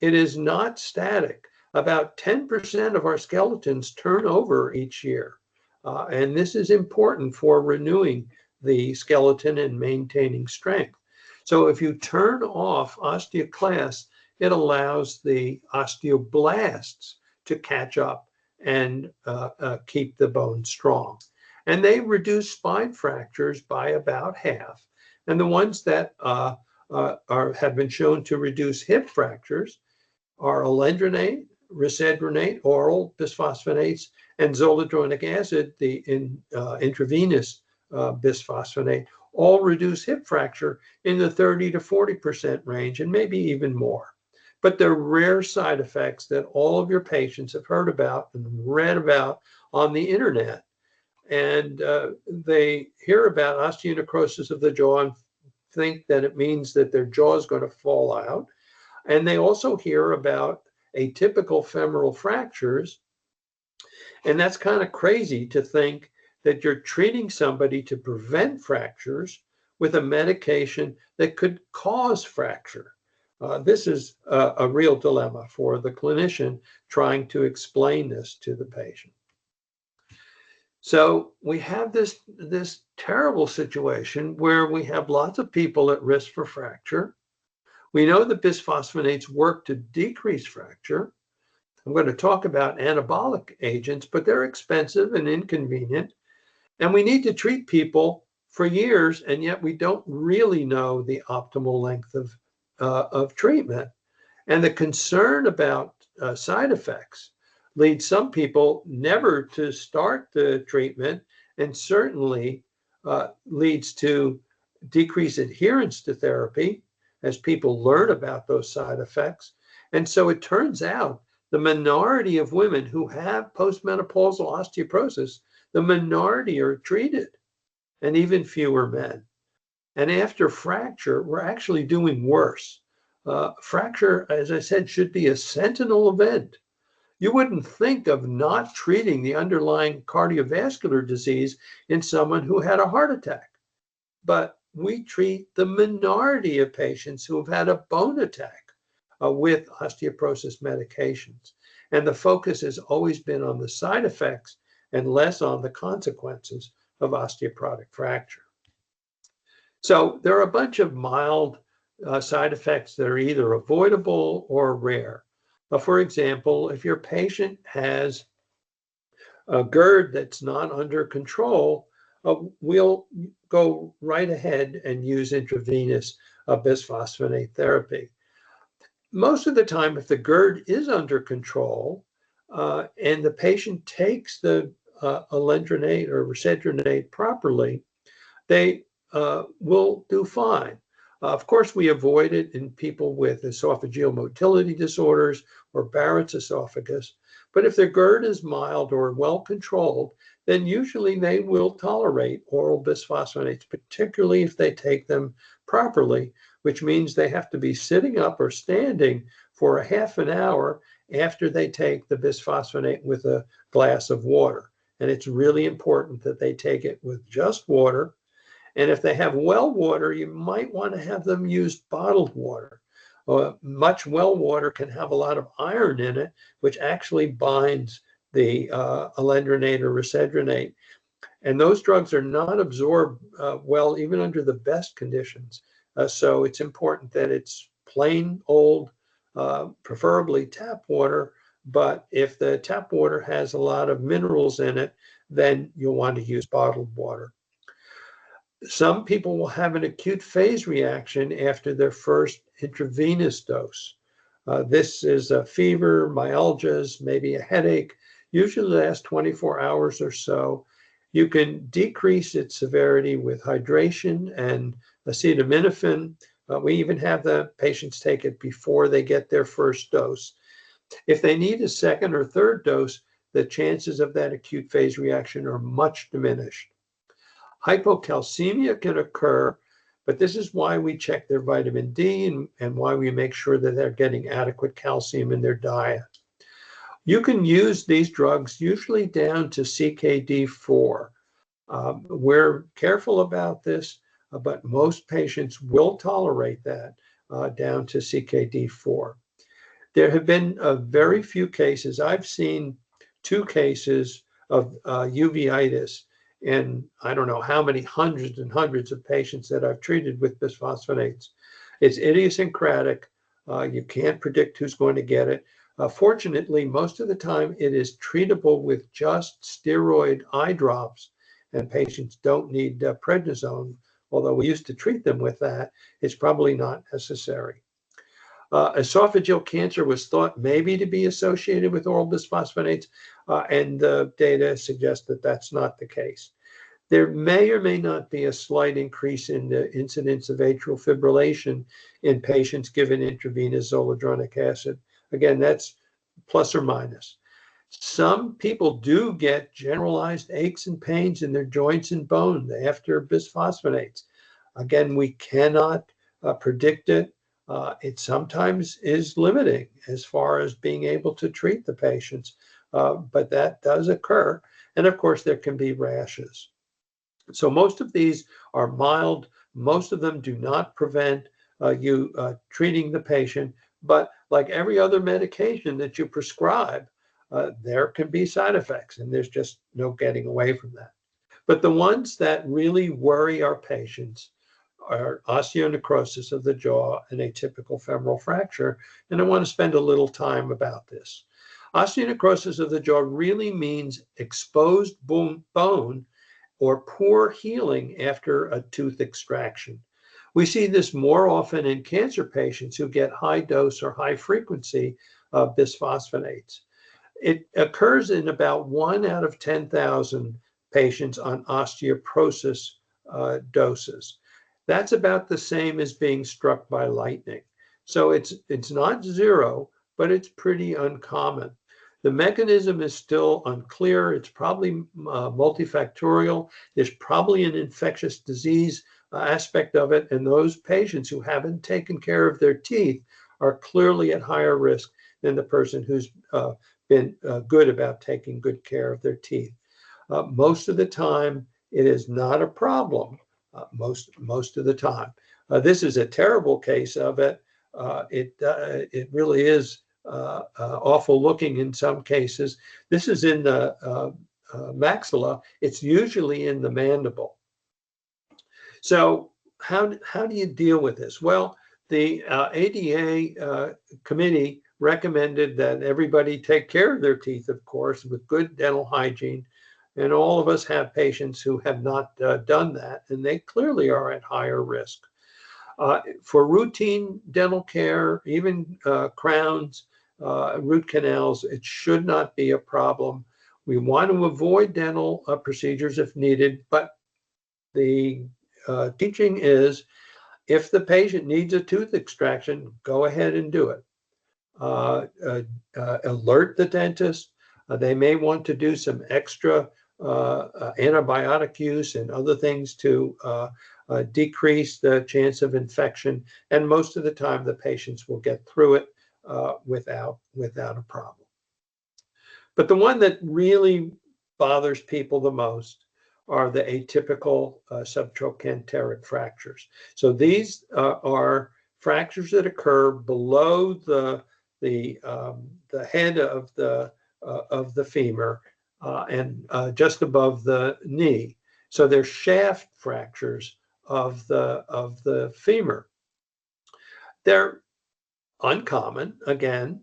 It is not static. About 10% of our skeletons turn over each year. And this is important for renewing the skeleton and maintaining strength. So if you turn off osteoclasts, it allows the osteoblasts to catch up and keep the bone strong. And they reduce spine fractures by about half. And the ones that have been shown to reduce hip fractures are alendronate, risedronate, oral bisphosphonates, and zoledronic acid, the intravenous bisphosphonate, all reduce hip fracture in the 30 to 40% range, and maybe even more. But they're rare side effects that all of your patients have heard about and read about on the internet. And they hear about osteonecrosis of the jaw and think that it means that their jaw is going to fall out. And they also hear about atypical femoral fractures. And that's kind of crazy to think that you're treating somebody to prevent fractures with a medication that could cause fracture. This is a real dilemma for the clinician trying to explain this to the patient. So we have this terrible situation where we have lots of people at risk for fracture. We know that bisphosphonates work to decrease fracture. I'm going to talk about anabolic agents, but they're expensive and inconvenient. And we need to treat people for years, and yet we don't really know the optimal length of treatment. And the concern about side effects leads some people never to start the treatment, and certainly leads to decreased adherence to therapy as people learn about those side effects. And so it turns out the minority of women who have postmenopausal osteoporosis, the minority are treated, and even fewer men. And after fracture, we're actually doing worse. Fracture, as I said, should be a sentinel event. You wouldn't think of not treating the underlying cardiovascular disease in someone who had a heart attack. But we treat the minority of patients who have had a bone attack with osteoporosis medications. And the focus has always been on the side effects and less on the consequences of osteoporotic fracture. So there are a bunch of mild side effects that are either avoidable or rare. For example, if your patient has a GERD that's not under control, we'll go right ahead and use intravenous bisphosphonate therapy. Most of the time, if the GERD is under control and the patient takes the alendronate or risedronate properly, they will do fine. Of course, we avoid it in people with esophageal motility disorders or Barrett's esophagus. But if their GERD is mild or well controlled, then usually they will tolerate oral bisphosphonates, particularly if they take them properly, which means they have to be sitting up or standing for a half an hour after they take the bisphosphonate with a glass of water. And it's really important that they take it with just water. And if they have well water, you might want to have them use bottled water. Much well water can have a lot of iron in it, which actually binds the alendronate or risedronate. And those drugs are not absorbed well, even under the best conditions. So it's important that it's plain old, preferably tap water. But if the tap water has a lot of minerals in it, then you'll want to use bottled water. Some people will have an acute phase reaction after their first intravenous dose. This is a fever, myalgias, maybe a headache, usually lasts 24 hours or so. You can decrease its severity with hydration and acetaminophen. We even have the patients take it before they get their first dose. If they need a second or third dose, the chances of that acute phase reaction are much diminished. Hypocalcemia can occur, but this is why we check their vitamin D and why we make sure that they're getting adequate calcium in their diet. You can use these drugs usually down to CKD4. We're careful about this, but most patients will tolerate that down to CKD4. There have been very few cases. I've seen 2 cases of uveitis in I don't know how many hundreds and hundreds of patients that I've treated with bisphosphonates. It's idiosyncratic. You can't predict who's going to get it. Fortunately, most of the time it is treatable with just steroid eye drops, and patients don't need prednisone, although we used to treat them with that. It's probably not necessary. Esophageal cancer was thought maybe to be associated with oral bisphosphonates, and the data suggest that that's not the case. There may or may not be a slight increase in the incidence of atrial fibrillation in patients given intravenous zoledronic acid. Again, that's plus or minus. Some people do get generalized aches and pains in their joints and bone after bisphosphonates. Again, we cannot predict it. It sometimes is limiting as far as being able to treat the patients, but that does occur. And of course, there can be rashes. So most of these are mild. Most of them do not prevent you treating the patient. But like every other medication that you prescribe, there can be side effects, and there's just no getting away from that. But the ones that really worry our patients are osteonecrosis of the jaw and atypical femoral fracture. And I want to spend a little time about this. Osteonecrosis of the jaw really means exposed bone or poor healing after a tooth extraction. We see this more often in cancer patients who get high dose or high frequency of bisphosphonates. It occurs in about 1 out of 10,000 patients on osteoporosis doses. That's about the same as being struck by lightning. So it's not zero, but it's pretty uncommon. The mechanism is still unclear. It's probably multifactorial. There's probably an infectious disease aspect of it, and those patients who haven't taken care of their teeth are clearly at higher risk than the person who's been good about taking good care of their teeth. Most of the time, it is not a problem. Most of the time, this is a terrible case of it. It really is awful looking in some cases. This is in the maxilla. It's usually in the mandible. So how do you deal with this? Well, the ADA committee recommended that everybody take care of their teeth, of course, with good dental hygiene. And all of us have patients who have not done that, and they clearly are at higher risk. For routine dental care, even crowns, root canals, it should not be a problem. We want to avoid dental procedures if needed, but the teaching is if the patient needs a tooth extraction, go ahead and do it. Alert the dentist. They may want to do some extra antibiotic use and other things to decrease the chance of infection. And most of the time, the patients will get through it without a problem. But the one that really bothers people the most are the atypical subtrochanteric fractures. So these are fractures that occur below the head of the femur and just above the knee. So they're shaft fractures of the femur. They're uncommon, again,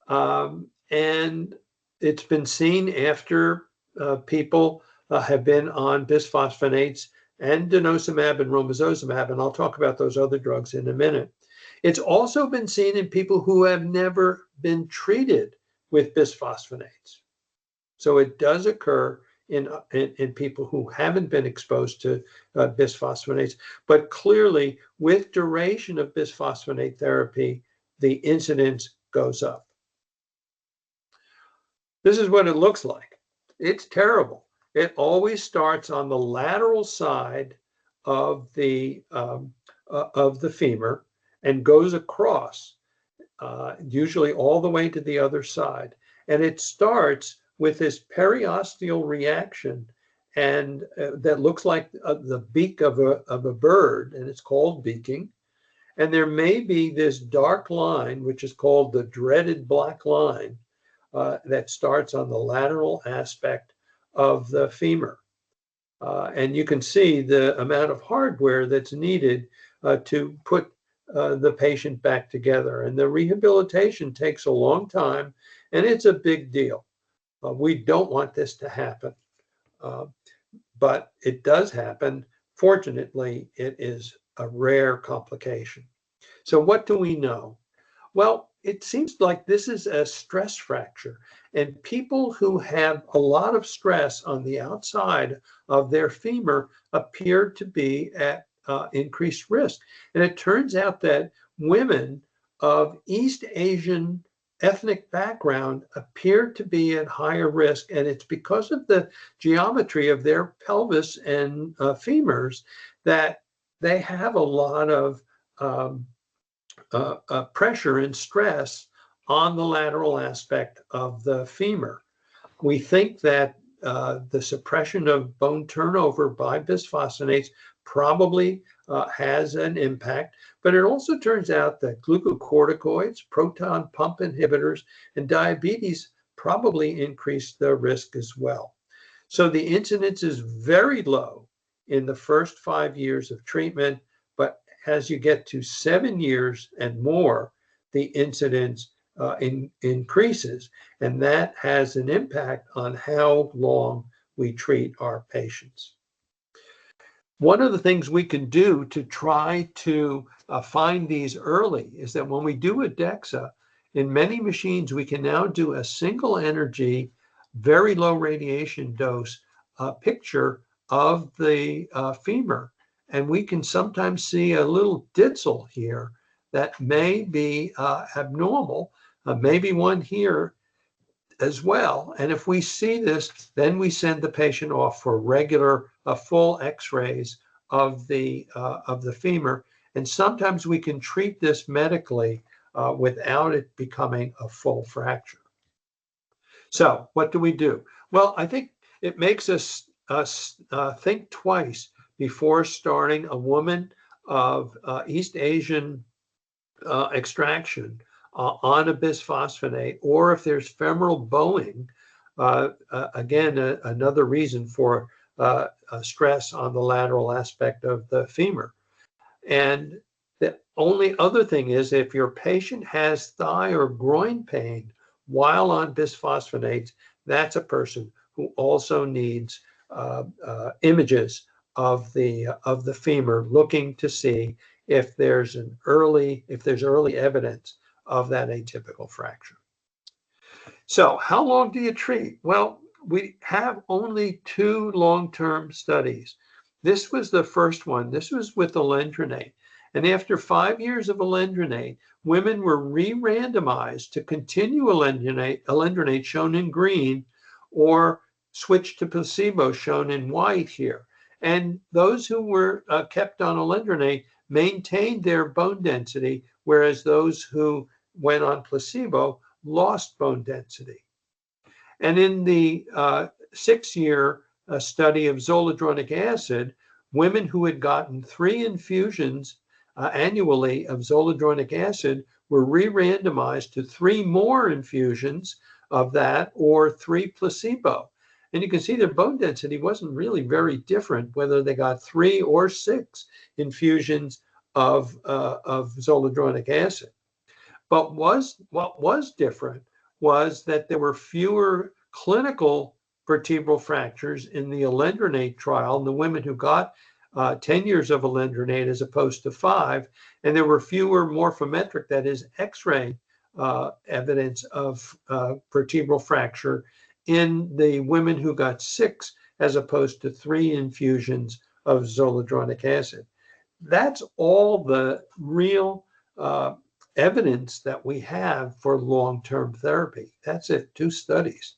and it's been seen after people have been on bisphosphonates and denosumab and romosozumab, and I'll talk about those other drugs in a minute. It's also been seen in people who have never been treated with bisphosphonates. So it does occur in people who haven't been exposed to bisphosphonates. But clearly, with duration of bisphosphonate therapy, the incidence goes up. This is what it looks like. It's terrible. It always starts on the lateral side of the femur and goes across, usually all the way to the other side. And it starts with this periosteal reaction, and that looks like the beak of a bird, and it's called beaking. And there may be this dark line, which is called the dreaded black line, that starts on the lateral aspect of the femur. And you can see the amount of hardware that's needed to put the patient back together. And the rehabilitation takes a long time, and it's a big deal. We don't want this to happen, but it does happen. Fortunately, it is a rare complication. So what do we know? Well, it seems like this is a stress fracture, and people who have a lot of stress on the outside of their femur appear to be at increased risk. And it turns out that women of East Asian ethnic background appear to be at higher risk, and it's because of the geometry of their pelvis and femurs that they have a lot of pressure and stress on the lateral aspect of the femur. We think that the suppression of bone turnover by bisphosphonates probably has an impact, but it also turns out that glucocorticoids, proton pump inhibitors, and diabetes probably increase the risk as well. So the incidence is very low in the first 5 years of treatment, but as you get to 7 years and more, the incidence increases, and that has an impact on how long we treat our patients. One of the things we can do to try to find these early is that when we do a DEXA, in many machines, we can now do a single energy, very low radiation dose picture of the femur. And we can sometimes see a little ditzel here that may be abnormal, maybe one here as well. And if we see this, then we send the patient off for regular full x-rays of the femur. And sometimes we can treat this medically without it becoming a full fracture. So what do we do? Well, I think it makes us think twice before starting a woman of East Asian extraction on a bisphosphonate, or if there's femoral bowing, again, another reason for stress on the lateral aspect of the femur. And the only other thing is if your patient has thigh or groin pain while on bisphosphonates, that's a person who also needs images of the femur, looking to see if there's early evidence of that atypical fracture. So how long do you treat? Well, we have only 2 long-term studies. This was the first one. This was with alendronate. And after 5 years of alendronate, women were re-randomized to continue alendronate shown in green, or switch to placebo shown in white here. And those who were kept on alendronate maintained their bone density, whereas those who went on placebo lost bone density. And in the 6-year study of zoledronic acid, women who had gotten 3 infusions annually of zoledronic acid were re-randomized to 3 more infusions of that, or 3 placebo. And you can see their bone density wasn't really very different whether they got 3 or 6 infusions of zoledronic acid. But what was different was that there were fewer clinical vertebral fractures in the alendronate trial in the women who got 10 years of alendronate as opposed to 5, and there were fewer morphometric, that is X-ray evidence of vertebral fracture in the women who got 6 as opposed to 3 infusions of zoledronic acid. That's all the real evidence that we have for long-term therapy. That's it, 2 studies.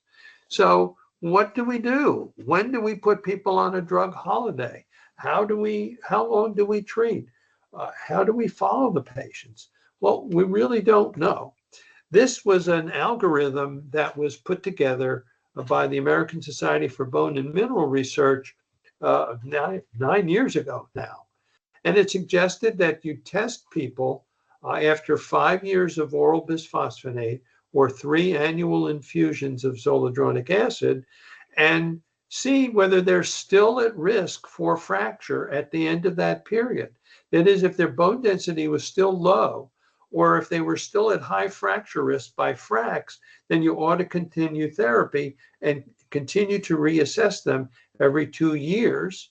So what do we do? When do we put people on a drug holiday? How long do we treat? How do we follow the patients? Well, we really don't know. This was an algorithm that was put together by the American Society for Bone and Mineral Research 9 years ago now. And it suggested that you test people after 5 years of oral bisphosphonate or 3 annual infusions of zoledronic acid and see whether they're still at risk for fracture at the end of that period. That is, if their bone density was still low, or if they were still at high fracture risk by fracs, then you ought to continue therapy and continue to reassess them every 2 years.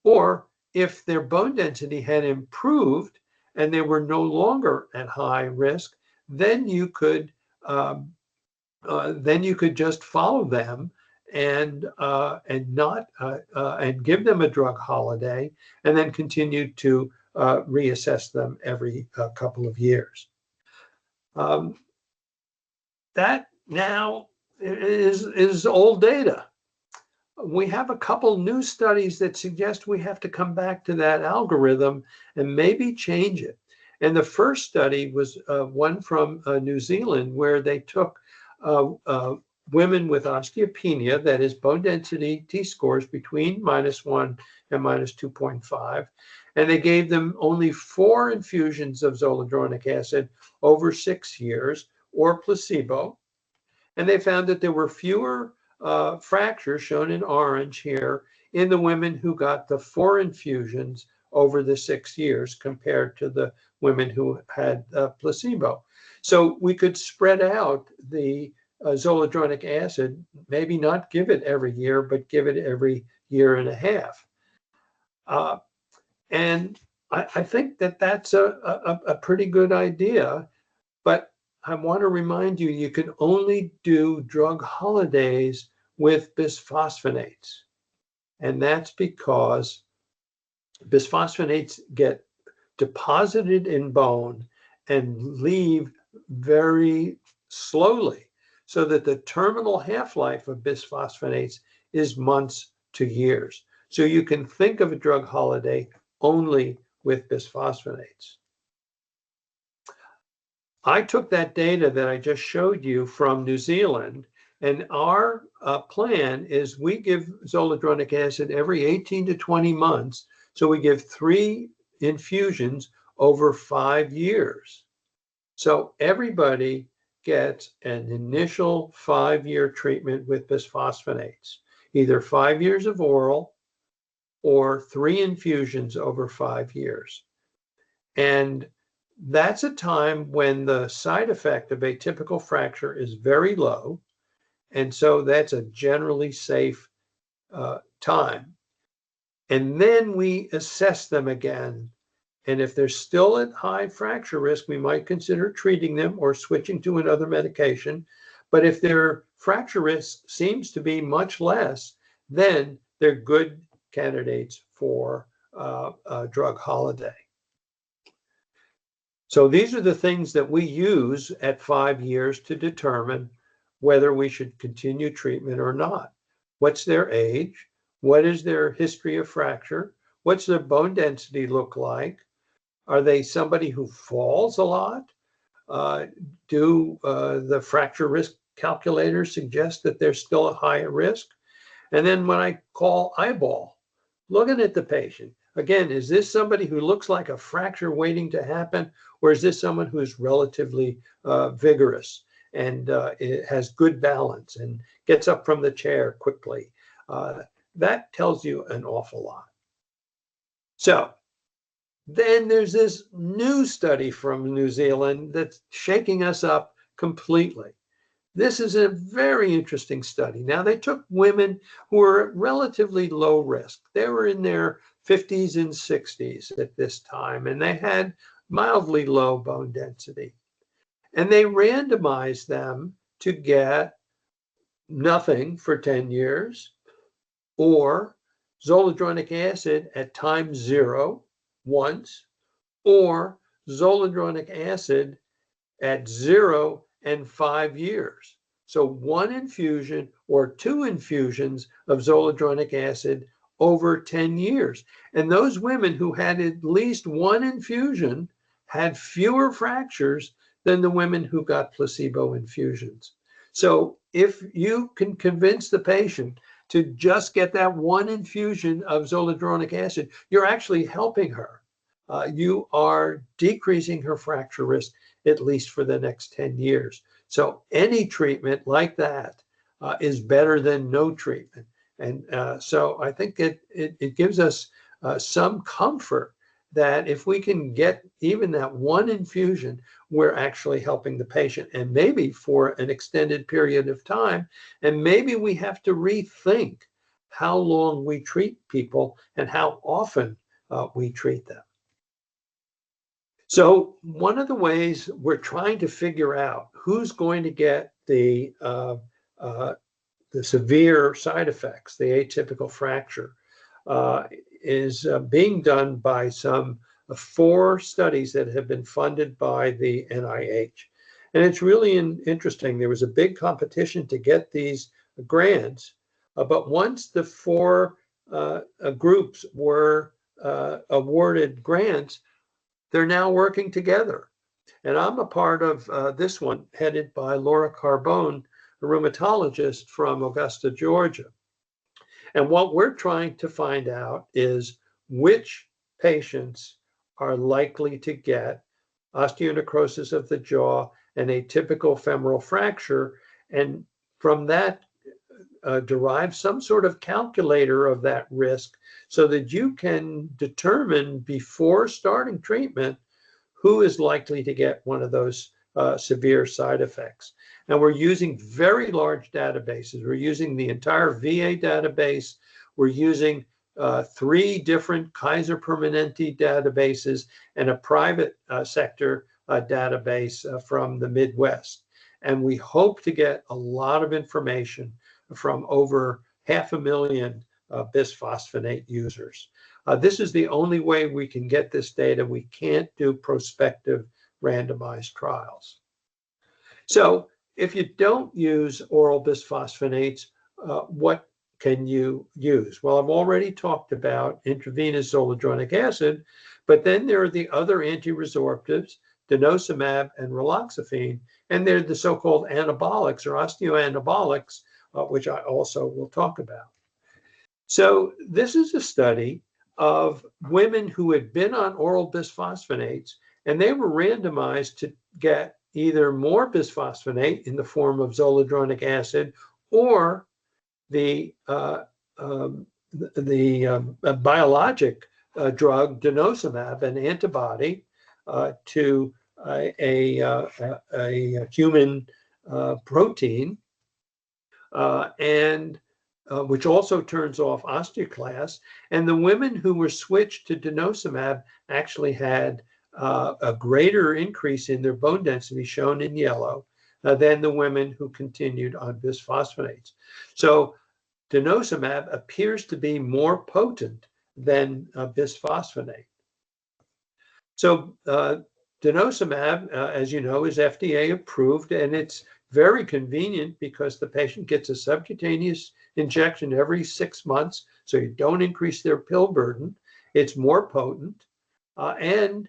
Or if their bone density had improved and they were no longer at high risk, then you could just follow them and give them a drug holiday, and then continue to reassess them every couple of years. That now is old data. We have a couple new studies that suggest we have to come back to that algorithm and maybe change it. And the first study was one from New Zealand, where they took women with osteopenia, that is bone density T-scores between -1 and -2.5, and they gave them only 4 infusions of zoledronic acid over 6 years or placebo. And they found that there were fewer fractures, shown in orange here, in the women who got the 4 infusions over the 6 years compared to the women who had placebo. So we could spread out the zoledronic acid, maybe not give it every year, but give it every year and a half. And I think that that's a pretty good idea, but I want to remind you, you can only do drug holidays with bisphosphonates. And that's because bisphosphonates get deposited in bone and leave very slowly, so that the terminal half-life of bisphosphonates is months to years. So you can think of a drug holiday only with bisphosphonates. I took that data that I just showed you from New Zealand, and our plan is we give zoledronic acid every 18 to 20 months. So we give 3 infusions over 5 years. So everybody gets an initial 5-year treatment with bisphosphonates, either 5 years of oral or 3 infusions over 5 years. And that's a time when the side effect of atypical fracture is very low. And so that's a generally safe time. And then we assess them again. And if they're still at high fracture risk, we might consider treating them or switching to another medication. But if their fracture risk seems to be much less, then they're good candidates for a drug holiday. So these are the things that we use at 5 years to determine whether we should continue treatment or not. What's their age? What is their history of fracture? What's their bone density look like? Are they somebody who falls a lot? Do the fracture risk calculators suggest that they're still at higher risk? And then when I call eyeball, looking at the patient, again, is this somebody who looks like a fracture waiting to happen, or is this someone who is relatively vigorous and has good balance and gets up from the chair quickly? That tells you an awful lot. So then there's this new study from New Zealand that's shaking us up completely. This is a very interesting study. Now, they took women who were at relatively low risk. They were in their 50s and 60s at this time, and they had mildly low bone density. And they randomized them to get nothing for 10 years, or zoledronic acid at time 0 once, or zoledronic acid at 0 and 5 years. So 1 infusion or 2 infusions of zoledronic acid over 10 years. And those women who had at least 1 infusion had fewer fractures than the women who got placebo infusions. So if you can convince the patient to just get that 1 infusion of zoledronic acid, you're actually helping her. You are decreasing her fracture risk at least for the next 10 years. So any treatment like that is better than no treatment. And so I think it gives us some comfort that if we can get even that 1 infusion, we're actually helping the patient, and maybe for an extended period of time. And maybe we have to rethink how long we treat people and how often we treat them. So one of the ways we're trying to figure out who's going to get the severe side effects, the atypical fracture, is being done by some 4 studies that have been funded by the NIH. And it's really interesting. There was a big competition to get these grants, but once the 4 groups were awarded grants, they're now working together. And I'm a part of this one, headed by Laura Carbone, a rheumatologist from Augusta, Georgia. And what we're trying to find out is which patients are likely to get osteonecrosis of the jaw and atypical femoral fracture, and from that derive some sort of calculator of that risk so that you can determine before starting treatment who is likely to get one of those severe side effects. And we're using very large databases. We're using the entire VA database. We're using 3 different Kaiser Permanente databases and a private sector database from the Midwest. And we hope to get a lot of information from over 500,000 bisphosphonate users. This is the only way we can get this data. We can't do prospective randomized trials. So if you don't use oral bisphosphonates, what can you use? Well, I've already talked about intravenous zoledronic acid, but then there are the other anti-resorptives, denosumab and raloxifene, and they're the so-called anabolics or osteoanabolics, which I also will talk about. So this is a study of women who had been on oral bisphosphonates, and they were randomized to get either more bisphosphonate in the form of zoledronic acid or the biologic drug denosumab, an antibody to a human protein, and which also turns off osteoclasts. And the women who were switched to denosumab actually had a greater increase in their bone density, shown in yellow, than the women who continued on bisphosphonates. So denosumab appears to be more potent than bisphosphonate. So denosumab, as you know, is FDA approved, and it's very convenient because the patient gets a subcutaneous injection every 6 months, so you don't increase their pill burden. It's more potent, and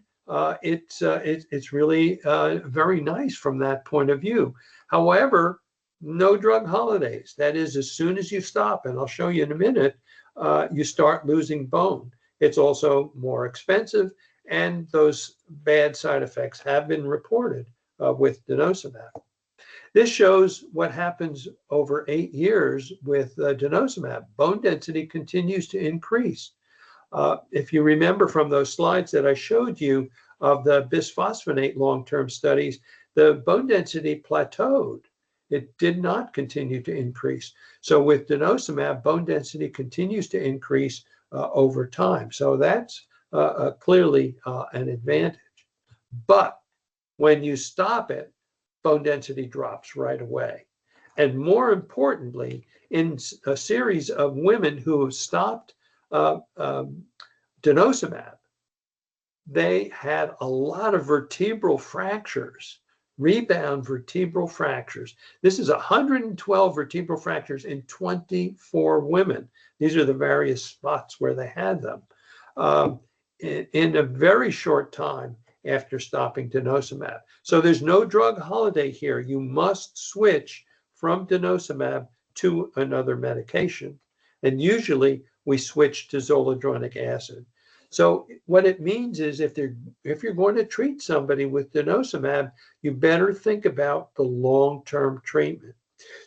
it's really very nice from that point of view. However, no drug holidays. That is, as soon as you stop, and I'll show you in a minute, you start losing bone. It's also more expensive, and those bad side effects have been reported with denosumab. This shows what happens over 8 years with denosumab. Bone density continues to increase. If you remember from those slides that I showed you of the bisphosphonate long-term studies, the bone density plateaued. It did not continue to increase. So with denosumab, bone density continues to increase over time. So that's clearly an advantage. But when you stop it, bone density drops right away. And more importantly, in a series of women who have stopped denosumab, they had a lot of vertebral fractures, rebound vertebral fractures. This is 112 vertebral fractures in 24 women. These are the various spots where they had them in a very short time after stopping denosumab. So there's no drug holiday here. You must switch from denosumab to another medication. And usually we switch to zoledronic acid. So what it means is if you're going to treat somebody with denosumab, you better think about the long-term treatment.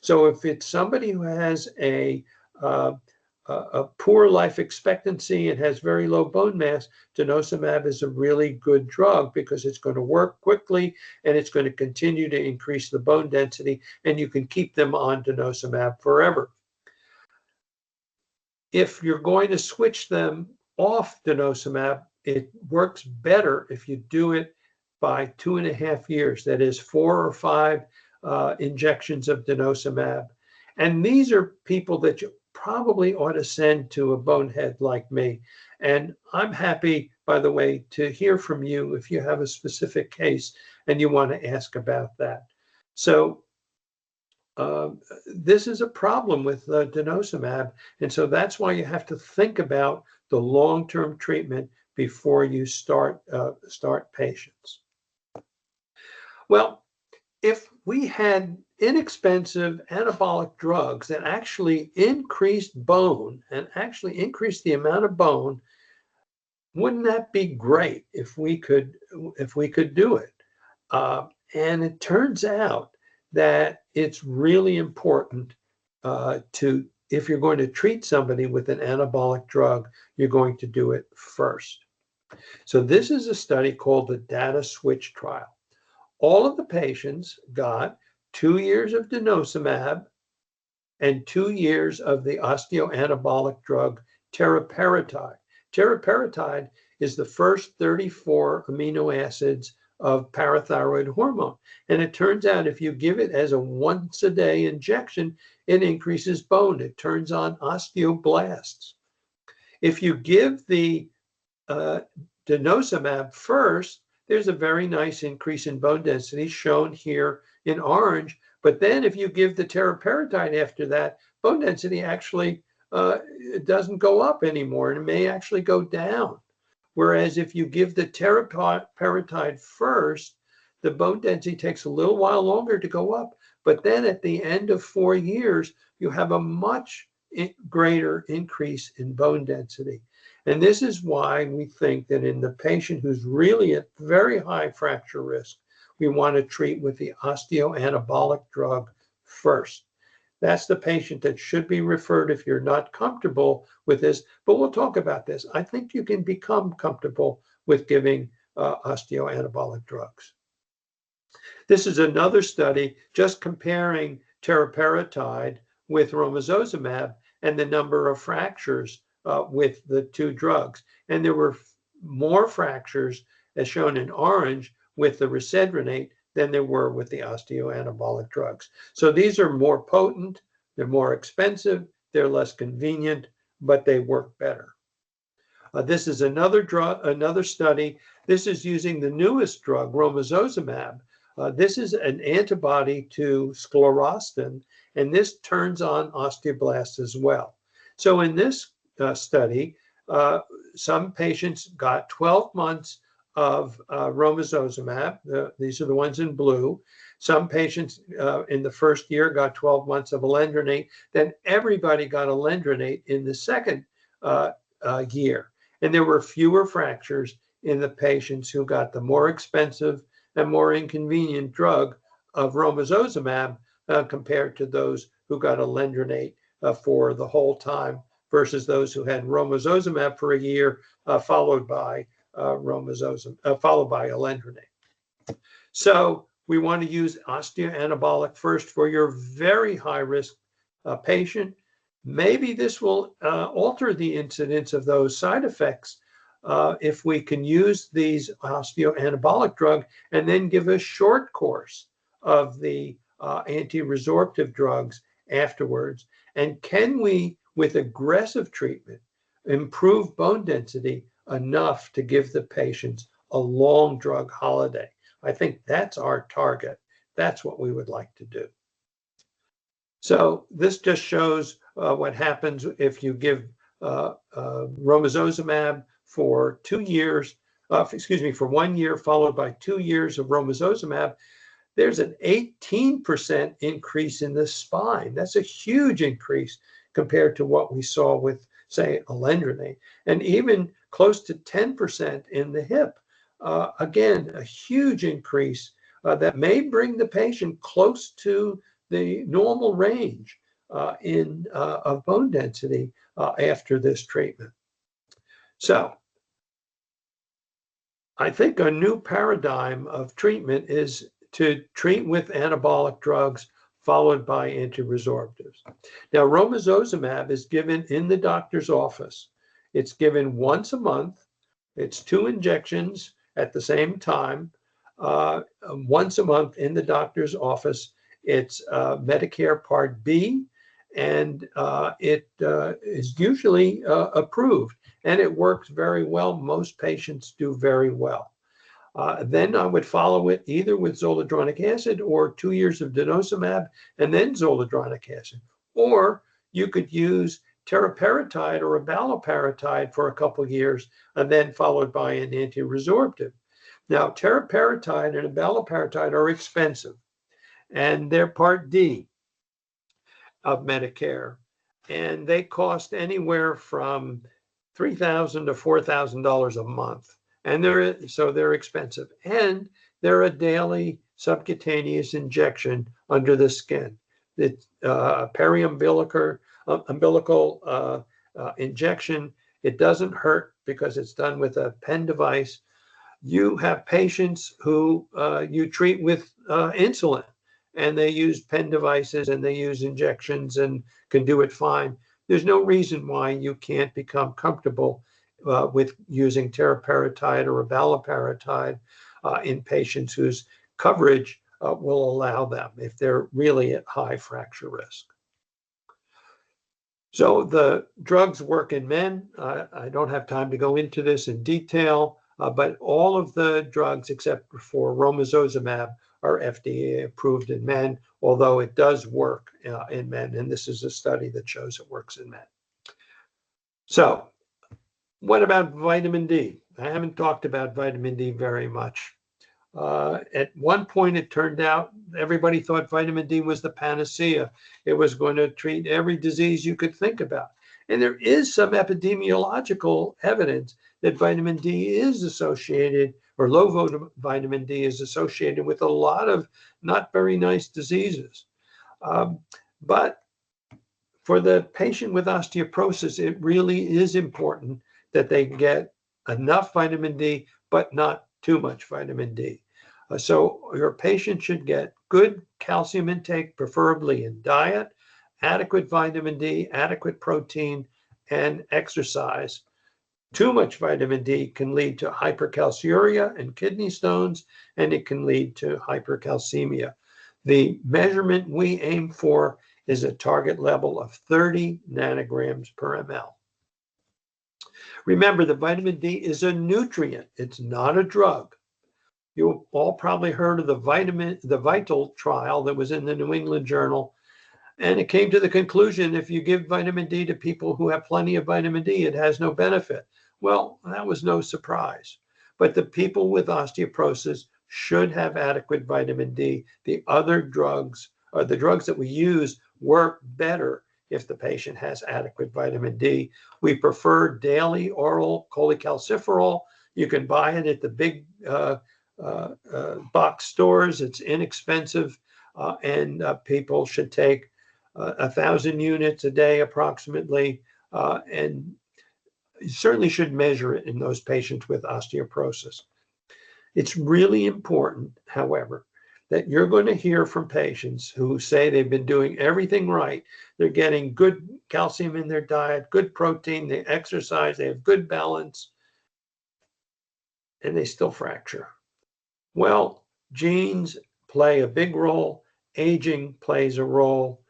So if it's somebody who has a poor life expectancy and has very low bone mass, denosumab is a really good drug because it's going to work quickly and it's going to continue to increase the bone density, and you can keep them on denosumab forever. If you're going to switch them off denosumab, it works better if you do it by 2.5 years. That is 4 or 5 injections of denosumab. And these are people that you probably ought to send to a bonehead like me. And I'm happy, by the way, to hear from you if you have a specific case and you want to ask about that. So this is a problem with denosumab. And so that's why you have to think about the long-term treatment before you start patients. Well, if we had inexpensive anabolic drugs that actually increased bone and actually increased the amount of bone, wouldn't that be great if we could do it? And it turns out that it's really important if you're going to treat somebody with an anabolic drug, you're going to do it first. So this is a study called the Data Switch Trial. All of the patients got 2 years of denosumab and 2 years of the osteoanabolic drug teriparatide. Teriparatide is the first 34 amino acids of parathyroid hormone. And it turns out if you give it as a once-a-day injection, it increases bone. It turns on osteoblasts. If you give the denosumab first, there's a very nice increase in bone density shown here in orange. But then if you give the teriparatide after that, bone density actually doesn't go up anymore, and it may actually go down. Whereas if you give the teriparatide first, the bone density takes a little while longer to go up. But then at the end of 4 years, you have a much greater increase in bone density. And this is why we think that in the patient who's really at very high fracture risk, we want to treat with the osteoanabolic drug first. That's the patient that should be referred if you're not comfortable with this, but we'll talk about this. I think you can become comfortable with giving osteoanabolic drugs. This is another study just comparing teriparatide with romosozumab and the number of fractures with the two drugs. And there were more fractures, as shown in orange, with the risedronate than there were with the osteoanabolic drugs. So these are more potent, they're more expensive, they're less convenient, but they work better. This is another study. This is using the newest drug, romosozumab. This is an antibody to sclerostin, and this turns on osteoblasts as well. So in this study, some patients got 12 months of romosozumab. These are the ones in blue. Some patients in the first year got 12 months of alendronate. Then everybody got alendronate in the second year. And there were fewer fractures in the patients who got the more expensive and more inconvenient drug of romosozumab compared to those who got alendronate for the whole time versus those who had romosozumab for a year followed by alendronate. So we want to use osteoanabolic first for your very high risk patient. Maybe this will alter the incidence of those side effects if we can use these osteoanabolic drug and then give a short course of the anti-resorptive drugs afterwards? And can we, with aggressive treatment, improve bone density enough to give the patients a long drug holiday? I think that's our target. That's what we would like to do. So this just shows what happens if you give romosozumab for 2 years, for 1 year followed by 2 years of romosozumab. There's an 18% increase in the spine. That's a huge increase compared to what we saw with, say, alendronate, and even close to 10% in the hip. Again, a huge increase that may bring the patient close to the normal range of bone density after this treatment. So I think a new paradigm of treatment is to treat with anabolic drugs followed by anti-resorptives. Now, romosozumab is given in the doctor's office. It's given once a month. It's 2 injections at the same time, once a month in the doctor's office. It's Medicare Part B, and it is usually approved, and it works very well. Most patients do very well. Then I would follow it either with zoledronic acid or 2 years of denosumab and then zoledronic acid. Or you could use teriparatide or abaloparatide for a couple of years and then followed by an anti-resorptive. Now, teriparatide and abaloparatide are expensive, and they're Part D of Medicare, and they cost anywhere from $3,000 to $4,000 a month. And they're expensive, and they're a daily subcutaneous injection under the skin. It's periumbilical injection. It doesn't hurt because it's done with a pen device. You have patients who you treat with insulin, and they use pen devices and they use injections and can do it fine. There's no reason why you can't become comfortable with using teriparatide or abaloparatide in patients whose coverage will allow them if they're really at high fracture risk. So the drugs work in men. I don't have time to go into this in detail, but all of the drugs except for romosozumab are FDA approved in men, although it does work in men, and this is a study that shows it works in men. So what about vitamin D? I haven't talked about vitamin D very much. At one point, it turned out everybody thought vitamin D was the panacea. It was going to treat every disease you could think about. And there is some epidemiological evidence that vitamin D is associated, or low vitamin D is associated with a lot of not very nice diseases. But for the patient with osteoporosis, it really is important that they get enough vitamin D, but not too much vitamin D. So your patient should get good calcium intake, preferably in diet, adequate vitamin D, adequate protein, and exercise. Too much vitamin D can lead to hypercalciuria and kidney stones, and it can lead to hypercalcemia. The measurement we aim for is a target level of 30 nanograms per ml. Remember that vitamin D is a nutrient. It's not a drug. You all probably heard of the VITAL trial that was in the New England Journal. And it came to the conclusion, if you give vitamin D to people who have plenty of vitamin D, it has no benefit. Well, that was no surprise. But the people with osteoporosis should have adequate vitamin D. The other drugs, or the drugs that we use, work better if the patient has adequate vitamin D. We prefer daily oral cholecalciferol. You can buy it at the big box stores. It's inexpensive, and people should take 1,000 units a day approximately, and you certainly should measure it in those patients with osteoporosis. It's really important, however, that you're going to hear from patients who say they've been doing everything right. They're getting good calcium in their diet, good protein, they exercise, they have good balance, and they still fracture. Well, genes play a big role, aging plays a role.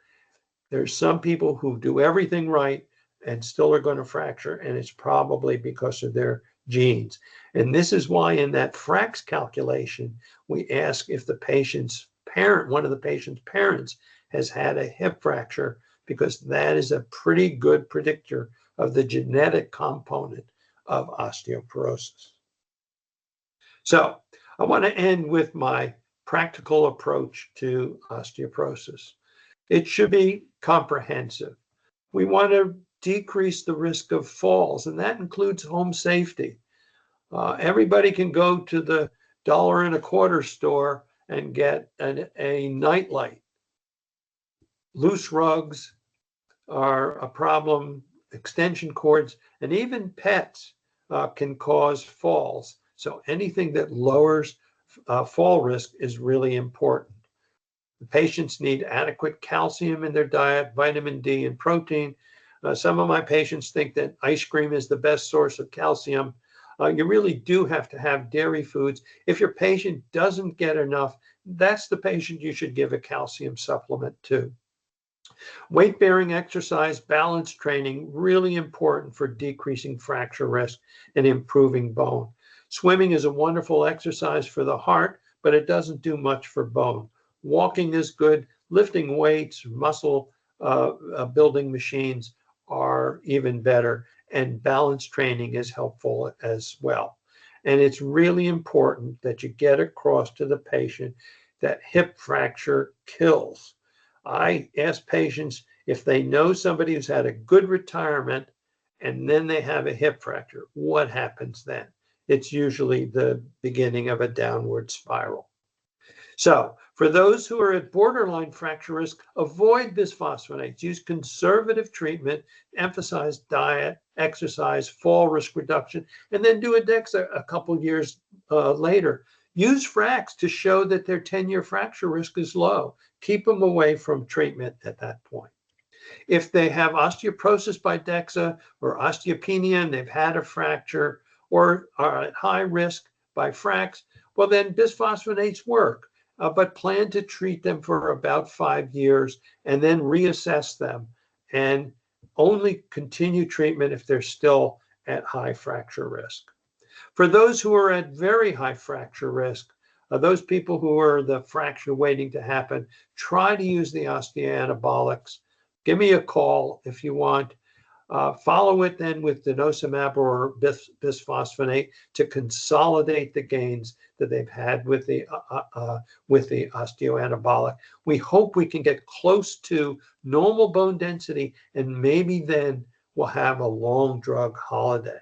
There's some people who do everything right and still are going to fracture, and it's probably because of their genes. And this is why in that FRAX calculation, we ask if the patient's parent, one of the patient's parents, has had a hip fracture, because that is a pretty good predictor of the genetic component of osteoporosis. So I want to end with my practical approach to osteoporosis. It should be comprehensive. We want to decrease the risk of falls, and that includes home safety. Everybody can go to the $1.25 store and get a nightlight. Loose rugs are a problem, extension cords, and even pets can cause falls. So anything that lowers fall risk is really important. The patients need adequate calcium in their diet, vitamin D, and protein. Some of my patients think that ice cream is the best source of calcium. You really do have to have dairy foods. If your patient doesn't get enough, that's the patient you should give a calcium supplement to. Weight-bearing exercise, balance training, really important for decreasing fracture risk and improving bone. Swimming is a wonderful exercise for the heart, but it doesn't do much for bone. Walking is good. Lifting weights, muscle building machines are even better. And balance training is helpful as well. And it's really important that you get across to the patient that hip fracture kills. I ask patients if they know somebody who's had a good retirement and then they have a hip fracture, what happens then? It's usually the beginning of a downward spiral. So for those who are at borderline fracture risk, avoid bisphosphonates. Use conservative treatment, emphasize diet, exercise, fall risk reduction, and then do a DEXA a couple years later. Use FRAX to show that their 10-year fracture risk is low. Keep them away from treatment at that point. If they have osteoporosis by DEXA or osteopenia and they've had a fracture or are at high risk by FRAX, well, then bisphosphonates work. But plan to treat them for about 5 years and then reassess them, and only continue treatment if they're still at high fracture risk. For those who are at very high fracture risk, those people who are the fracture waiting to happen, try to use the osteoanabolics. Give me a call if you want. Follow it then with denosumab or bisphosphonate to consolidate the gains that they've had with the osteoanabolic. We hope we can get close to normal bone density, and maybe then we'll have a long drug holiday.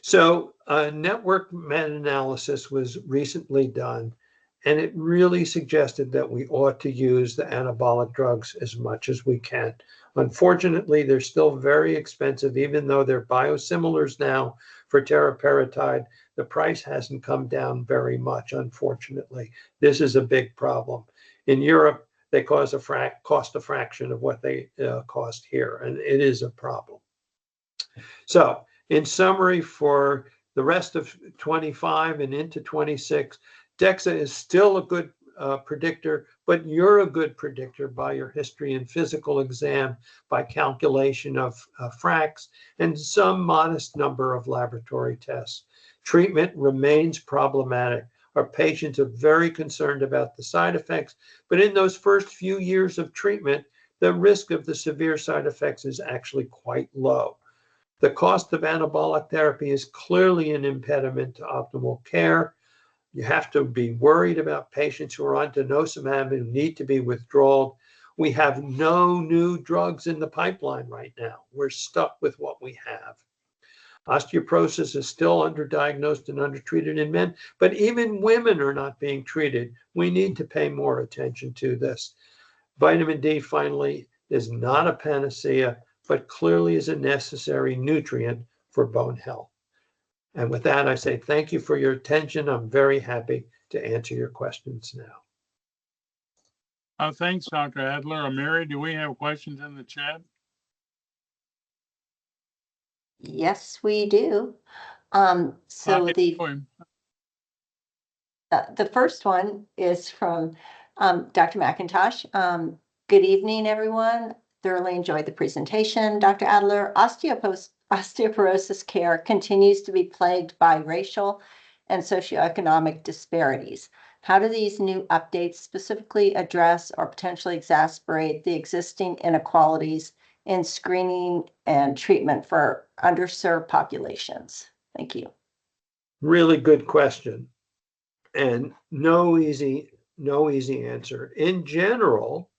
So a network meta-analysis was recently done, and it really suggested that we ought to use the anabolic drugs as much as we can. Unfortunately, they're still very expensive, even though they're biosimilars now for teriparatide. The price hasn't come down very much, unfortunately. This is a big problem. In Europe, they cost a fraction of what they cost here, and it is a problem. So, in summary, for the rest of 25 and into 26, DEXA is still a good predictor, but you're a good predictor by your history and physical exam, by calculation of FRAX, and some modest number of laboratory tests. Treatment remains problematic. Our patients are very concerned about the side effects, but in those first few years of treatment, the risk of the severe side effects is actually quite low. The cost of anabolic therapy is clearly an impediment to optimal care. You have to be worried about patients who are on denosumab who need to be withdrawn. We have no new drugs in the pipeline right now. We're stuck with what we have. Osteoporosis is still underdiagnosed and undertreated in men, but even women are not being treated. We need to pay more attention to this. Vitamin D, finally, is not a panacea, but clearly is a necessary nutrient for bone health. And with that, I say thank you for your attention. I'm very happy to answer your questions now. Thanks, Dr. Adler. Mary, do we have questions in the chat? Yes, we do. So the first one is from Dr. McIntosh, good evening, everyone. Thoroughly enjoyed the presentation. Dr. Adler, osteoporosis care continues to be plagued by racial and socioeconomic disparities. How do these new updates specifically address or potentially exacerbate the existing inequalities in screening and treatment for underserved populations? Thank you. Really good question. And no easy answer. In general,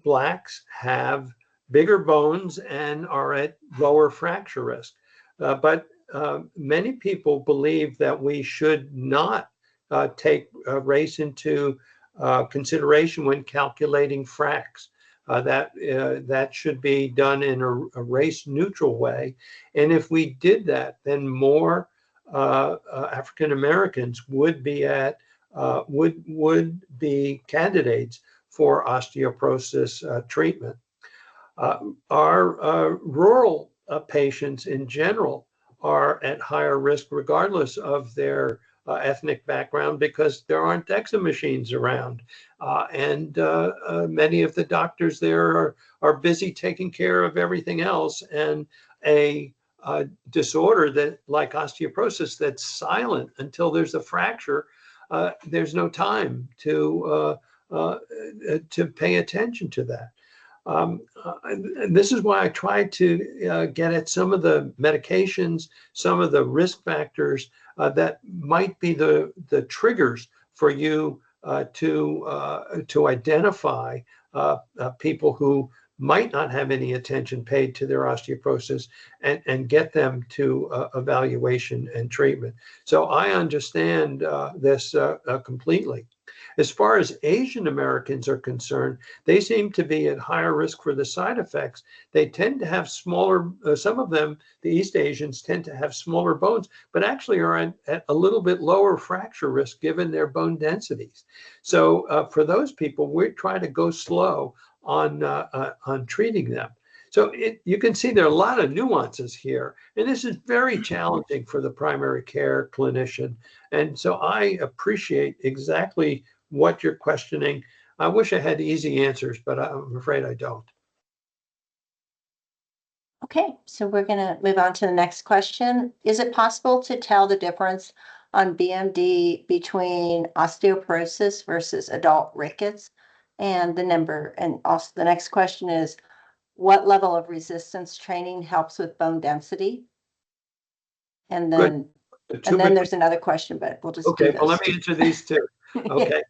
Blacks have bigger bones and are at lower fracture risk. But many people believe that we should not take race into consideration when calculating fracts. That should be done in a race neutral way. And if we did that, then more African Americans would be would be candidates for osteoporosis treatment. Our rural patients in general are at higher risk regardless of their ethnic background because there aren't DEXA machines around. And many of the doctors there are busy taking care of everything else. And a disorder that, like osteoporosis, that's silent until there's a fracture, there's no time to pay attention to that. And this is why I try to get at some of the medications, some of the risk factors that might be the triggers for you to identify people who might not have any attention paid to their osteoporosis and get them to evaluation and treatment. So I understand this completely. As far as Asian Americans are concerned, they seem to be at higher risk for the side effects. They tend to have smaller, some of them, the East Asians, tend to have smaller bones, but actually are at a little bit lower fracture risk given their bone densities. So for those people, we try to go slow on treating them. So you can see there are a lot of nuances here, and this is very challenging for the primary care clinician. And so I appreciate exactly what you're questioning. I wish I had easy answers, but I'm afraid I don't. Okay, so we're going to move on to the next question. Is it possible to tell the difference on BMD between osteoporosis versus adult rickets? And also the next question is, what level of resistance training helps with bone density? And then, there's another question, but we'll just do those. Well, let me answer these two. Okay.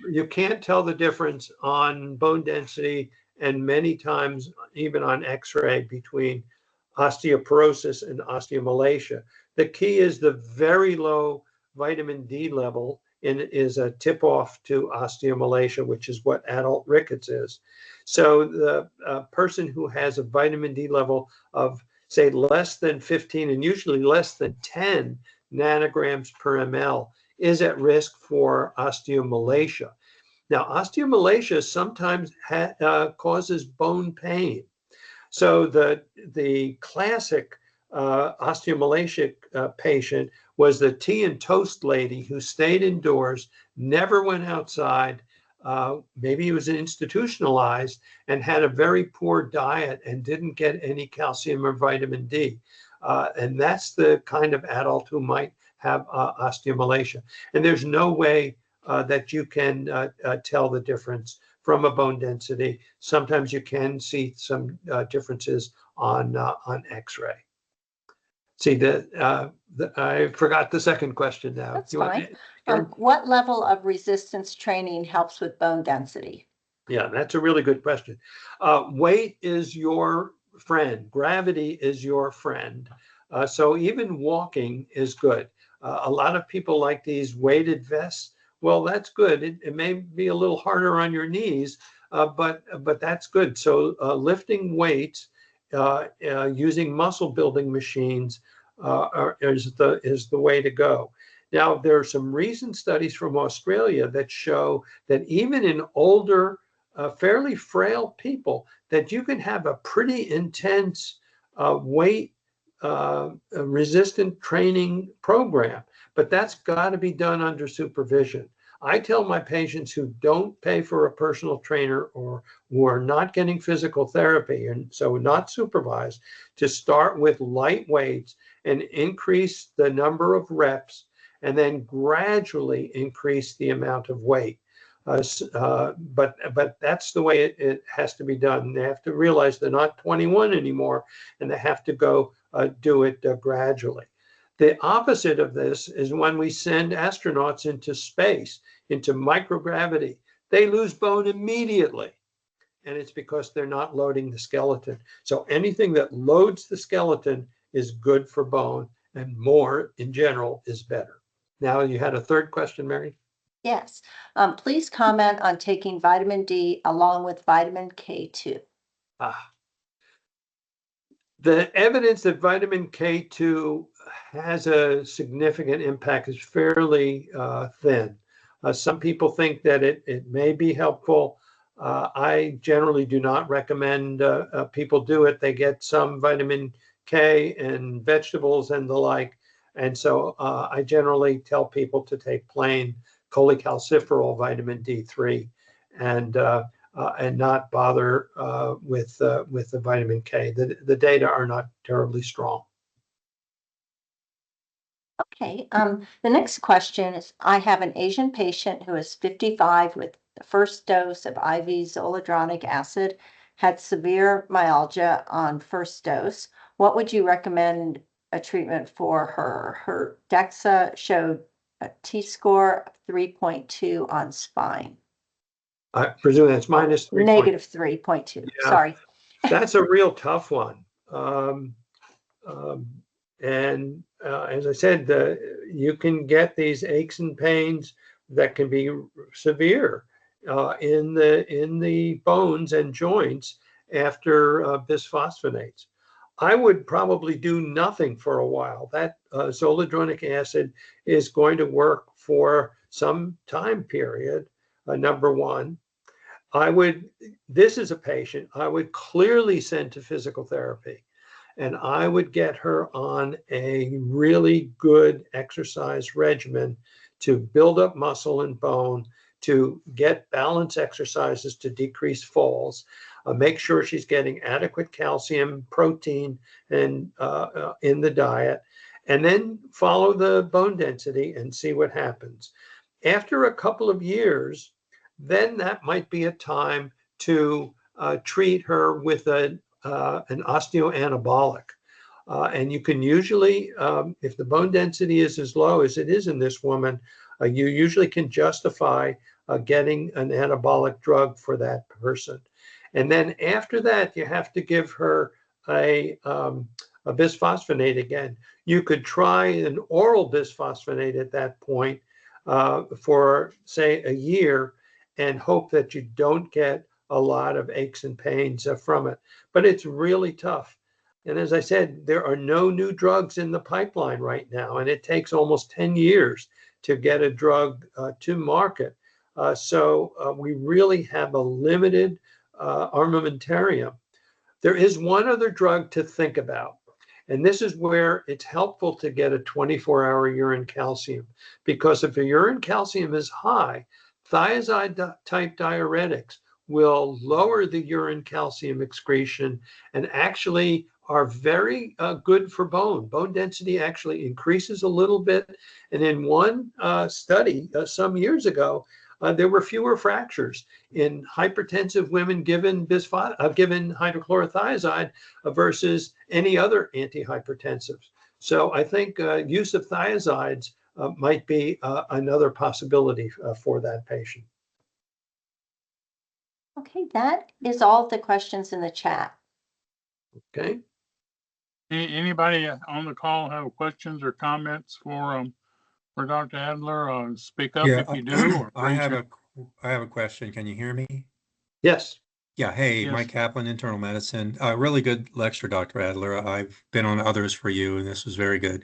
You can't tell the difference on bone density and many times even on x-ray between osteoporosis and osteomalacia. The key is the very low vitamin D level is a tip-off to osteomalacia, which is what adult rickets is. So the person who has a vitamin D level of, say, less than 15 and usually less than 10 nanograms per ml is at risk for osteomalacia. Now, osteomalacia sometimes causes bone pain. So the classic osteomalacia patient was the tea and toast lady who stayed indoors, never went outside. Maybe he was institutionalized and had a very poor diet and didn't get any calcium or vitamin D. And that's the kind of adult who might have osteomalacia. And there's no way that you can tell the difference from a bone density. Sometimes you can see some differences on X-ray. See, I forgot the second question now. That's fine. What level of resistance training helps with bone density? Yeah, that's a really good question. Weight is your friend. Gravity is your friend. So even walking is good. A lot of people like these weighted vests. Well, that's good. It may be a little harder on your knees, but that's good. So lifting weights, using muscle building machines is the way to go. Now, there are some recent studies from Australia that show that even in older, fairly frail people, that you can have a pretty intense weight resistant training program, but that's got to be done under supervision. I tell my patients who don't pay for a personal trainer or who are not getting physical therapy, and so not supervised, to start with light weights and increase the number of reps, and then gradually increase the amount of weight. But that's the way it has to be done. They have to realize they're not 21 anymore, and they have to go do it gradually. The opposite of this is when we send astronauts into space, into microgravity. They lose bone immediately, and it's because they're not loading the skeleton. So anything that loads the skeleton is good for bone, and more in general is better. Now, you had a third question, Mary? Yes. Please comment on taking vitamin D along with vitamin K2. The evidence that vitamin K2 has a significant impact is fairly thin. Some people think that it may be helpful. I generally do not recommend people do it. They get some vitamin K in vegetables and the like. And so I generally tell people to take plain cholecalciferol vitamin D3 and not bother with the vitamin K. The data are not terribly strong. Okay. The next question is, I have an Asian patient who is 55 with the first dose of IV zoledronic acid, had severe myalgia on first dose. What would you recommend a treatment for her? Her DEXA showed a T-score of 3.2 on spine. I presume that's minus 3. Negative 3.2. Yeah. Sorry. That's a real tough one. And as I said, you can get these aches and pains that can be severe in the bones and joints after bisphosphonates. I would probably do nothing for a while. That zoledronic acid is going to work for some time period, number one. This is a patient I would clearly send to physical therapy, and I would get her on a really good exercise regimen to build up muscle and bone, to get balance exercises to decrease falls, make sure she's getting adequate calcium, protein, and in the diet, and then follow the bone density and see what happens. After a couple of years, then that might be a time to treat her with an osteoanabolic. And you can usually, if the bone density is as low as it is in this woman, you usually can justify getting an anabolic drug for that person. And then after that, you have to give her a bisphosphonate again. You could try an oral bisphosphonate at that point for, say, a year, and hope that you don't get a lot of aches and pains from it. But it's really tough. And as I said, there are no new drugs in the pipeline right now, and it takes almost 10 years to get a drug to market. So we really have a limited armamentarium. There is one other drug to think about, and this is where it's helpful to get a 24-hour urine calcium, because if the urine calcium is high, thiazide-type diuretics will lower the urine calcium excretion and actually are very good for bone. Bone density actually increases a little bit. And in one study some years ago, there were fewer fractures in hypertensive women given hydrochlorothiazide versus any other antihypertensives. So I think use of thiazides might be another possibility for that patient. Okay, that is all the questions in the chat. Okay. Anybody on the call have questions or comments for Dr. Adler? Speak up if you do. Or I have a question. Can you hear me? Yes. Yeah. Hey, Yes. Mike Kaplan, internal medicine. Really good lecture, Dr. Adler. I've been on others for you, and this was very good.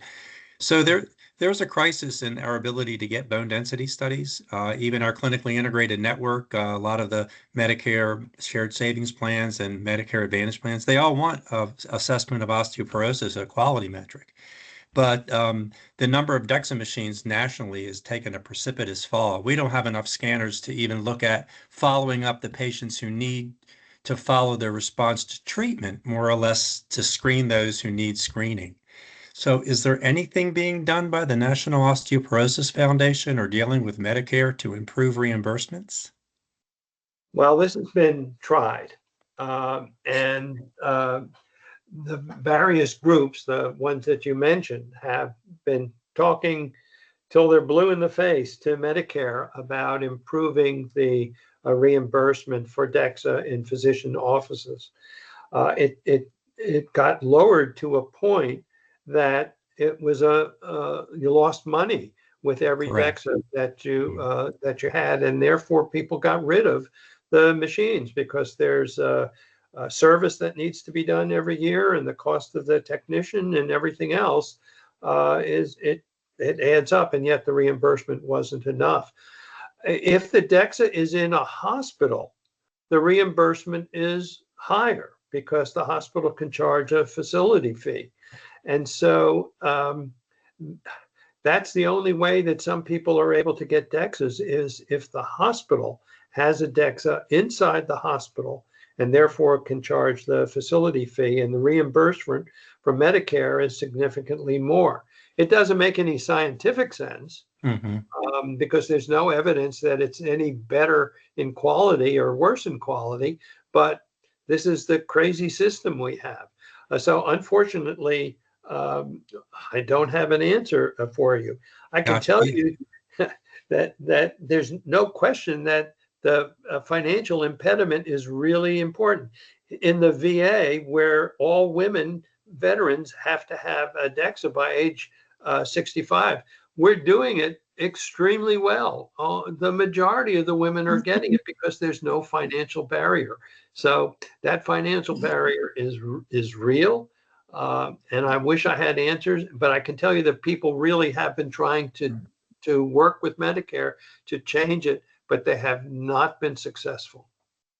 So there's a crisis in our ability to get bone density studies. Even our clinically integrated network, a lot of the Medicare shared savings plans and Medicare Advantage plans, they all want assessment of osteoporosis, a quality metric. But the number of DEXA machines nationally has taken a precipitous fall. We don't have enough scanners to even look at following up the patients who need to follow their response to treatment, more or less to screen those who need screening. So is there anything being done by the National Osteoporosis Foundation or dealing with Medicare to improve reimbursements? Well, this has been tried. The various groups, the ones that you mentioned, have been talking till they're blue in the face to Medicare about improving the reimbursement for DEXA in physician offices. It got lowered to a point that it was you lost money with every Correct. DEXA that you had, and therefore people got rid of the machines because there's a service that needs to be done every year, and the cost of the technician and everything else it adds up, and yet the reimbursement wasn't enough. If the DEXA is in a hospital, the reimbursement is higher because the hospital can charge a facility fee. And so that's the only way that some people are able to get DEXAs is if the hospital has a DEXA inside the hospital and therefore can charge the facility fee, and the reimbursement from Medicare is significantly more. It doesn't make any scientific sense because there's no evidence that it's any better in quality or worse in quality, but this is the crazy system we have. So unfortunately, I don't have an answer for you. I can tell you that there's no question that the financial impediment is really important. In the VA, where all women veterans have to have a DEXA by age 65, we're doing it extremely well. The majority of the women are getting it because there's no financial barrier. So that financial barrier is real. And I wish I had answers, but I can tell you that people really have been trying to work with Medicare to change it, but they have not been successful.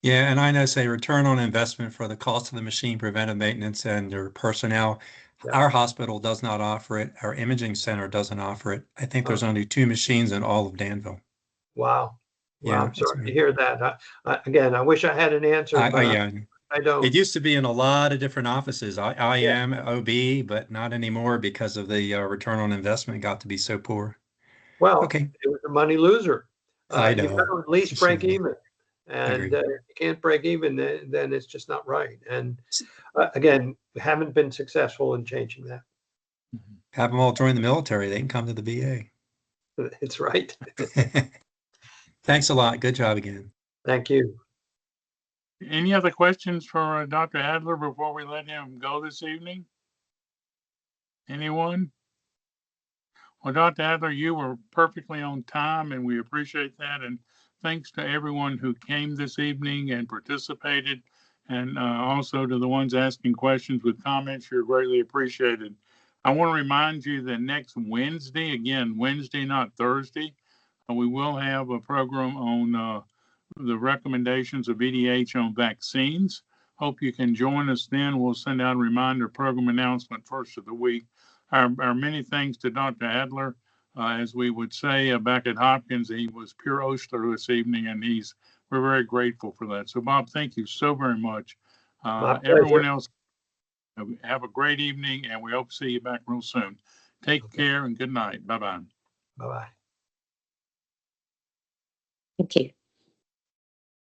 Yeah, and I know, say, return on investment for the cost of the machine, preventive maintenance, and their personnel. Yeah. Our hospital does not offer it. Our imaging center doesn't offer it. I think there's only 2 machines in all of Danville. Wow. Well, Yeah, I'm sorry to hear that. Again, I wish I had an answer, but yeah. I don't. It used to be in a lot of different offices. I am OB, but not anymore because of the return on investment got to be so poor. Well, Okay. it was a money loser. I You've got know. to at least break even. And Agreed. if you can't break even, then it's just not right. And again, we haven't been successful in changing that. Have them all join the military. They can come to the VA. It's right. Thanks a lot. Good job again. Thank you. Any other questions for Dr. Adler before we let him go this evening? Anyone? Well, Dr. Adler, you were perfectly on time, and we appreciate that. And thanks to everyone who came this evening and participated, and also to the ones asking questions with comments. You're greatly appreciated. I want to remind you that next Wednesday, again, Wednesday, not Thursday, we will have a program on the recommendations of EDH on vaccines. Hope you can join us then. We'll send out a reminder program announcement first of the week. Our many thanks to Dr. Adler. As we would say back at Hopkins, he was pure Oster this evening, and we're very grateful for that. So, Bob, thank you so very much. Everyone else, have a great evening, and we hope to see you back real soon. Take care and good night. Bye-bye. Bye-bye. Thank you.